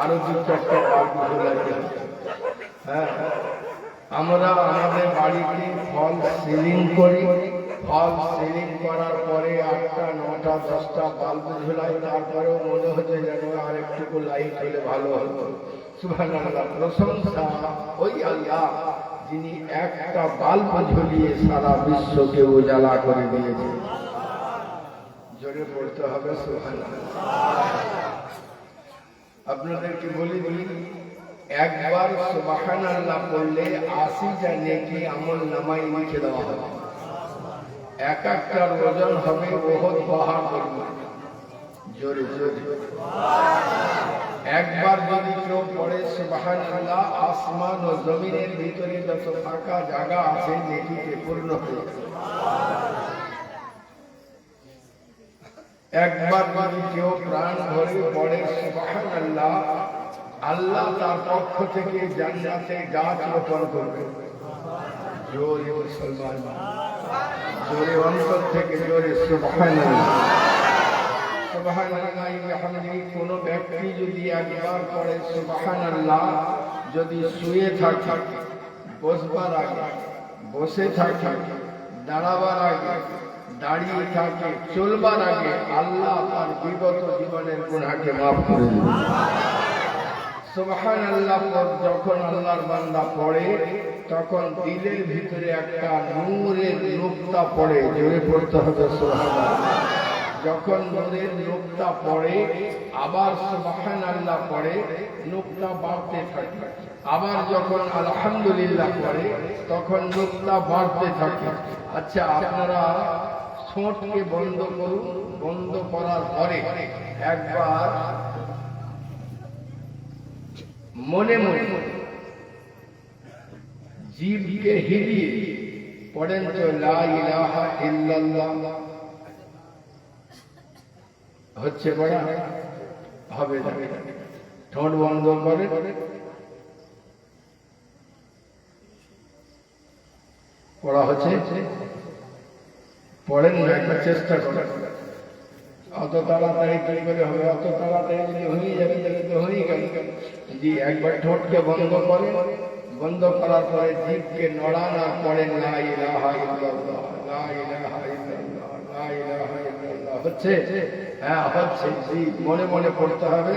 আরো 2-4টা বাল্ব ঝোলা। হ্যাঁ, আমরা আমাদের বাড়িতে ফল সিলিং করি, ফল সিলিং করার পরে 8টা 9টা 10টা বাল্ব ঝোলাই, তারপরেও মনে হচ্ছে যেন আর একটুকু লাইট হলে ভালো হতো। সুবহানাল্লাহ। প্রশংসা ওই আল্লাহ যিনি একটা বাল্ব ঝুলিয়ে সারা বিশ্বকে উজালা করে দিয়েছে। জোরে পড়তে হবে সুবহানাল্লাহ। আপনাদেরকে বলি একবার সুবহানাল্লাহ পড়লে 80টা নেকি আমল নামায় লিখে দেওয়া হবে। এক একটার ওজন হবে বহুত পাহাড় পরিমাণ। জোরে জোরে একবার যদি কেউ পড়ে সুবহানাল্লাহ, আসমান ও জমিনের ভিতরে যত ফাঁকা জায়গা আছে নেকিতে পূর্ণ হয়ে যাবে। একবার যদি কেউ প্রাণ ভরে পড়ে সুবহানাল্লাহ, আল্লাহ তার পক্ষ থেকে জান্নাতে গাছ রোপণ করবে। জোরে মুসলমান, জোরে অন্তর থেকে জোরে সুবহানাল্লাহ। সুবহানাল্লাহ বিহামদিহি। কোন ব্যক্তি যদি একবার পড়ে সুবহানাল্লাহ, যদি শুয়ে থাকে, বসবার আগে, বসে থাকে, দাঁড়াবার আগে, দাঁড়িয়ে থাকে, চলবার আগে আল্লাহ তার বিগত জীবনের গুনাহকে মাফ করে দেবে। সুবহানাল্লাহ যখন আল্লাহর বান্দা পড়ে তখন দিলের ভিতরে একটা নূরের নুকতা পড়ে। জোরে পড়তে হবে সুবহানাল্লাহ। যখন নূরের নোকতা পড়ে আবার সুবহানাল্লাহ পড়ে নোকতা বাড়তে থাকে, আবার যখন আলহামদুলিল্লাহ পড়ে তখন নোকতা বাড়তে থাকে। আচ্ছা, আপনারা ঠোঁটকে বন্ধ করুন, বন্ধ করার পরে একবার মনে মনে জিভকে হিলিয়ে পড়েন তো লা ইলাহা ইল্লাল্লাহ। হচ্ছে পড়া হবে না, ঠোঁট বন্ধ করে পড়া হচ্ছে, পড়েন না, একটা চেষ্টা করেন। অত তাড়াতাড়ি কি করে হবে? অত তাড়াতাড়ি যদি হয়ে যাবে তাহলে তো হয়েই গেল। জি, একবার ঠোঁটকে বন্ধ করে, বন্ধ করার পরে জিভকে নড়ান আর পড়েন লা ইলাহা ইল্লাল্লাহ, লা ইলাহা ইল্লাল্লাহ, লা ইলাহা ইল্লাল্লাহ। হচ্ছে? হ্যাঁ হচ্ছে। জি, মনে মনে পড়তে হবে,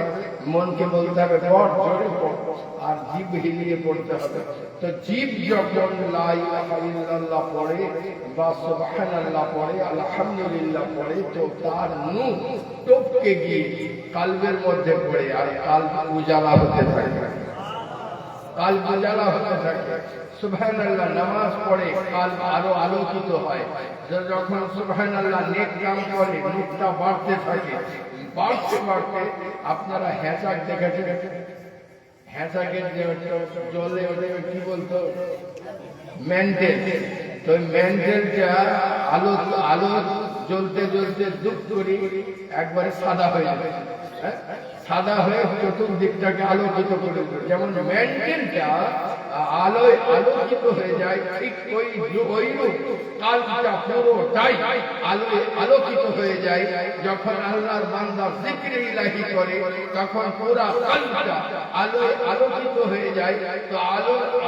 মনকে বলতে হবে পড়, জোরে পড়, আর জিভ হিলিয়ে পড়তে হবে। তো জিভ যখন লা ইলাহা ইল্লাল্লাহ পড়ে বা সুবহানাল্লাহ পড়ে, আলহামদুলিল্লাহ পড়ে, তো তার নূর টপকে গিয়ে কালবের মধ্যে পড়ে আর কালব উজালা হতে থাকে, কালব উজালা হতে থাকে। সুবহানাল্লাহ নামাজ পড়ে কালব আরো আলোকিত হয়। যখন সুবহানাল্লাহ নেক কাম করে নূরটা বাড়তে থাকে, বাড়তে বাড়তে আপনারা হ্যাঁচাক দেখেছেন? হ্যাঁচাকের যে জলে ওদের কি বলতো ম্যান্টেল, তো ম্যান্টেলটা আলো আলো জ্বলতে জ্বলতে দুঃখ করে একবারে সাদা হয়ে যাবে, সাদা হয়ে চতুর্দিকটাকে আলোকিত করে দেবে। যেমন ম্যান্টেলটা আলোয় আলোকিত হয়ে যায়, ঠিক ওইরূপ কালটা পুরোটাই আলোয় আলোকিত হয়ে যায়। যখন আল্লাহর বান্দা জিকিরে ইলাহি করে তখন পুরা কালটা আলোয় আলোকিত হয়ে যায়। তো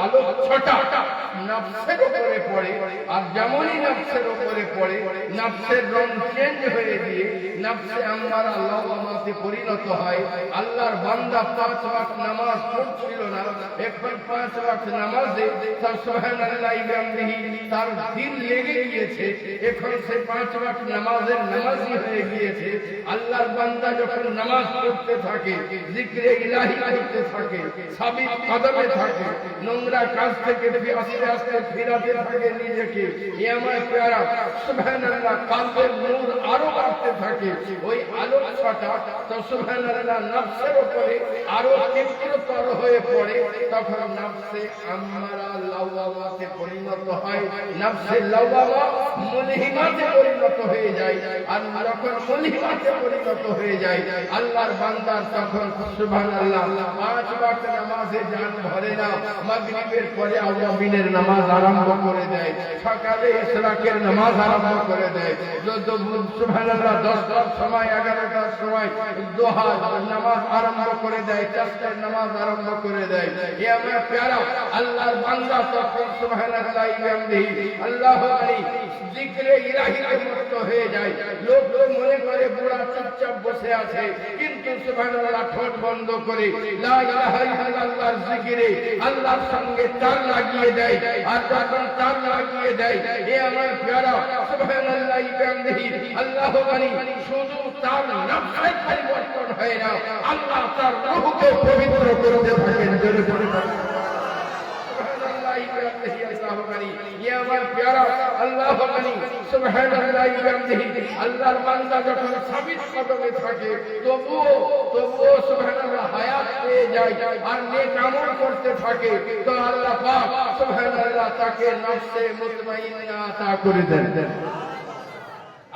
আলো ছটা নফসের উপরে পড়ে, আর যেমনই নফসের উপরে পড়ে নফসের রং চেঞ্জ হয়ে দিয়ে নফসে আম্মারা লাওয়ামাতে পরিণত হয়। আল্লাহর বান্দা 5 ওয়াক্ত নামাজ পড়ছিল না, এখন 5 ওয়াক্ত নামাজে তার সুবহানাল্লাহ বিহামদিহি তার দিল লেগে গিয়েছে, এখন সে 5 ওয়াক্ত নামাজের নামাজি হয়ে গিয়েছে। আল্লাহর বান্দা যখন নামাজ পড়তে থাকে, জিকিরে ইলাহি করতে থাকে, সাবিত কদমে থাকে, নোংরা কাজ থেকে আস্তে আস্তে ফিরাতে থাকে নিজেকে, এ আমার প্যারা সুবহানাল্লাহ কালবের নূর আরো বাড়তে থাকে। ওই আলোক ছটা তো সুবহানাল্লাহ নফসের উপরে আরো তীব্রতর হয়ে পড়ে, তখন নফসে আম্মারা লাওয়ামাতে পরিণত হয়। নফসে লাওয়ামা মুলহিমাতে পরিণত হয়ে যায়, আর যখন মুলহিমাতে পরিণত হয়ে যায় আল্লাহর বান্দার তখন সুবহানাল্লাহ 5 ওয়াক্ত নামাজে জান ভরে না। মাগরিবের পরে আওয়াবিনের নামাজ আরম্ভ করে দেয়, সকালে ইশরাকের নামাজ আরম্ভ করে দেয়, সুবহানাল্লাহ 10টার সময় 11টার সময় দোহা নামাজ আরম্ভ করে দেয়, চারটার নামাজ আরম্ভ করে দেয়। এ আমার প্যারা আল্লাহর বান্দা তখন সুবহানাল্লাহ বিহামদিহি আল্লাহু আকবার জিকিরে ইলাহিতে মত্ত হয়ে যায়। লোক মনে করে বুড়া চুপচাপ বসে আছে, কিন্তু সুবহানাল্লাহ ঠোঁট বন্ধ করে লা ইলাহা ইল্লাল্লাহর জিকিরে আল্লাহর সঙ্গে তাল লাগিয়ে দেয়। আর যখন তাল লাগিয়ে দেয়, এ আমার প্যারা সুবহানাল্লাহ বিহামদিহি আল্লাহু আকবার শুধু তার নফসের পরিবর্তন হয় না, আল্লাহ তার রূহকে পবিত্র করতে থাকেন। জোরে জোরে সুবহানাল্লাহ বিহামদিহি আল্লাহু আকবার। ইয়া আমার প্যারা আল্লাহু আকবার সুবহানাল্লাহ বিহামদিহি আল্লাহর বান্দা যখন সাবিত কদমে থাকে তবুও সুবহানাল্লাহ হায়াত পেয়ে যায় আর নেক আমল করতে থাকে, তো আল্লাহ পাক সুবহানাল্লাহ তাকে নফসে মুতমাইন্না আতা করে দেন।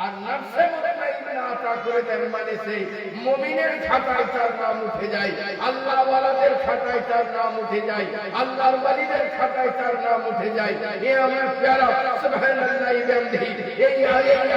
আর নফসে মুতমাইন্না আতা করে দেন মানে সেই মুমিনের খাতায় তার নাম উঠে যায়, আল্লাহ ওয়ালাদের খাতায় তার নাম উঠে যায়, আল্লাহর ওয়ালিদের খাতায় তার নাম উঠে যায়। এ আমার প্যারা সুবহানাল্লাহ বিহামদিহি এই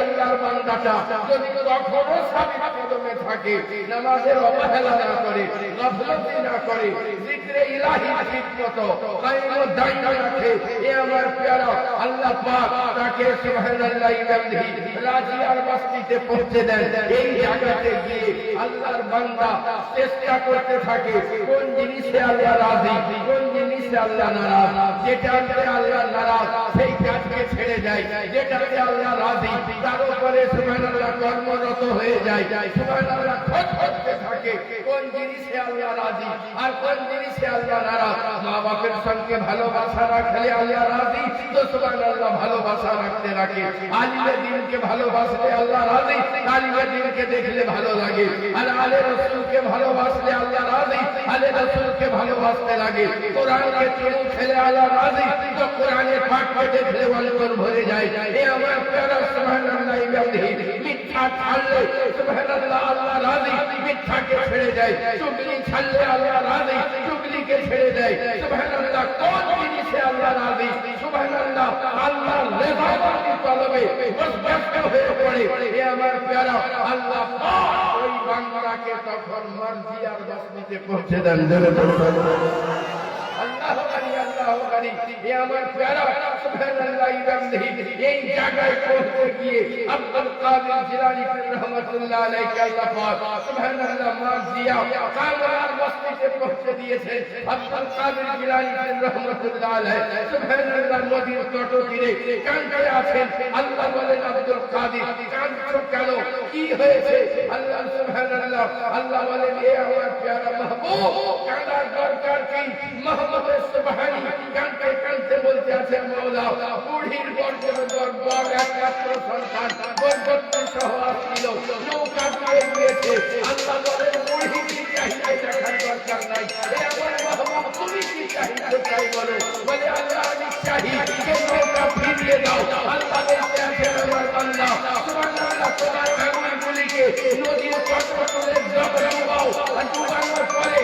আল্লাহর বান্দাটা যদি কখনো সাবিত কদমে থাকে থাকে, নামাজের অবহেলা না করে, গাফলতি না করে, জিক্রে ইলাহি ঠিকমতো কায়েমত দায়িত্ব রাখে, এ আমার প্যারা আল্লাহ পাক তাকে সুবহানাল্লাহ বিহামদিহি রাজিয়ার বস্তিতে পৌঁছে দেন। এই জায়গাতে গিয়ে আল্লাহর বান্দা চেষ্টা করতে থাকে কোন জিনিসে আল্লাহ রাজি, কোন জিনিসে আল্লাহ নারাজ। যেটাতে আল্লাহ নারাজ সেই কাজকে ছেড়ে যায়, যেটাতে আল্লাহ রাজি তার উপরে সুবহানাল্লাহ কর্মরত হয়ে যায়। সুবহানাল্লাহ খোঁজ করতে থাকে কোন জিনিসে আল্লাহ রাজি আর কোন জিনিসে আল্লাহ নারাজ। মা বাপের সঙ্গে ভালোবাসা রাখলে আল্লাহ রাজি, তো সুবহানাল্লাহ ভালোবাসা রাখতে রাখে। আলিমে দ্বীনকে ভালোবাসলে আল্লাহ রাজি, আলিমে দ্বীনকে দেখলে ভালো লাগে। আর আলে রাসূলকে ভালোবাসলে আল্লাহ রাজি, আলে রাসূলকে ভালোবাসতে লাগে। কোরআনকে চুমু খেলে আল্লাহ রাজি, তো কোরআনের পাঠকে দেখলে অন্তর ভরে যায়। এ আমার প্যারা সুবহানাল্লাহ বিহামদিহি মিথ্যা ছাড়লে সুবহানাল্লাহ আল্লাহ রাজি, মিথ্যাকে ছেড়ে দেয়। চুগলি ছাড়লে আল্লাহ রাজি, চুগলিকে ছেড়ে দেয়। সুবহানাল্লাহ কোন জিনিসে আল্লাহ রাজি, সুবহানাল্লাহ আল্লাহর রেজামন্দি তলবে মস্তক হয়ে পড়ে। এ আমার প্যারা আল্লাহ পাক ওই বান্দাকে তখন মার্জিয়ার বস্তিতে পৌঁছে দেন। আল্লাহু আকবার, আল্লাহু আকবার। এ আমার প্যারা সুবহানাল্লাহ বিহামদিহি এই জায়গায় পৌঁছে গিয়ে আব্দুল কাদের জিলানী রাহমাতুল্লাহ আলাইহি আল্লাহ পাক সুবহানাল্লাহ মার্জিয়া কামরার বস্তিতে পৌঁছে দিয়েছে। আব্দুল কাদের জিলানী রাহমাতুল্লাহ আলাইহি সুবহানাল্লাহ নদীর তট তীরে কাঁদতে আছেন। আল্লাহ বলেন, আব্দুল কাদের কাঁদছো কেন, কি হয়েছে? আল্লাহ সুবহানাল্লাহ আল্লাহ বলেন, এ আমার প্যারা মাহবুব কাঁদার দরকার কি? মোহাম্মদ সুবহানী কাঁদতে কাঁদতে বলতে আছেন, মওলা বুড়ির বড় একমাত্র সন্তান বরকতি সহ আসছিল, নৌকা ডুবে গিয়েছে। আল্লাহ বলেন, বুড়ি কি চাহিদা দেখার দরকার নাই, এ আমার মাহবুব তুমি কি চাহিদা চাই বলো। বলে, আল্লাহ আমি চাই নৌকা ফিরিয়ে দাও। আল্লাহ বলতে আছেন, আমার বান্দা সুবহানাল্লাহ তোমার আঙুলগুলিকে নদীর তট করে ডুবাও, আর ডুবানোর পরে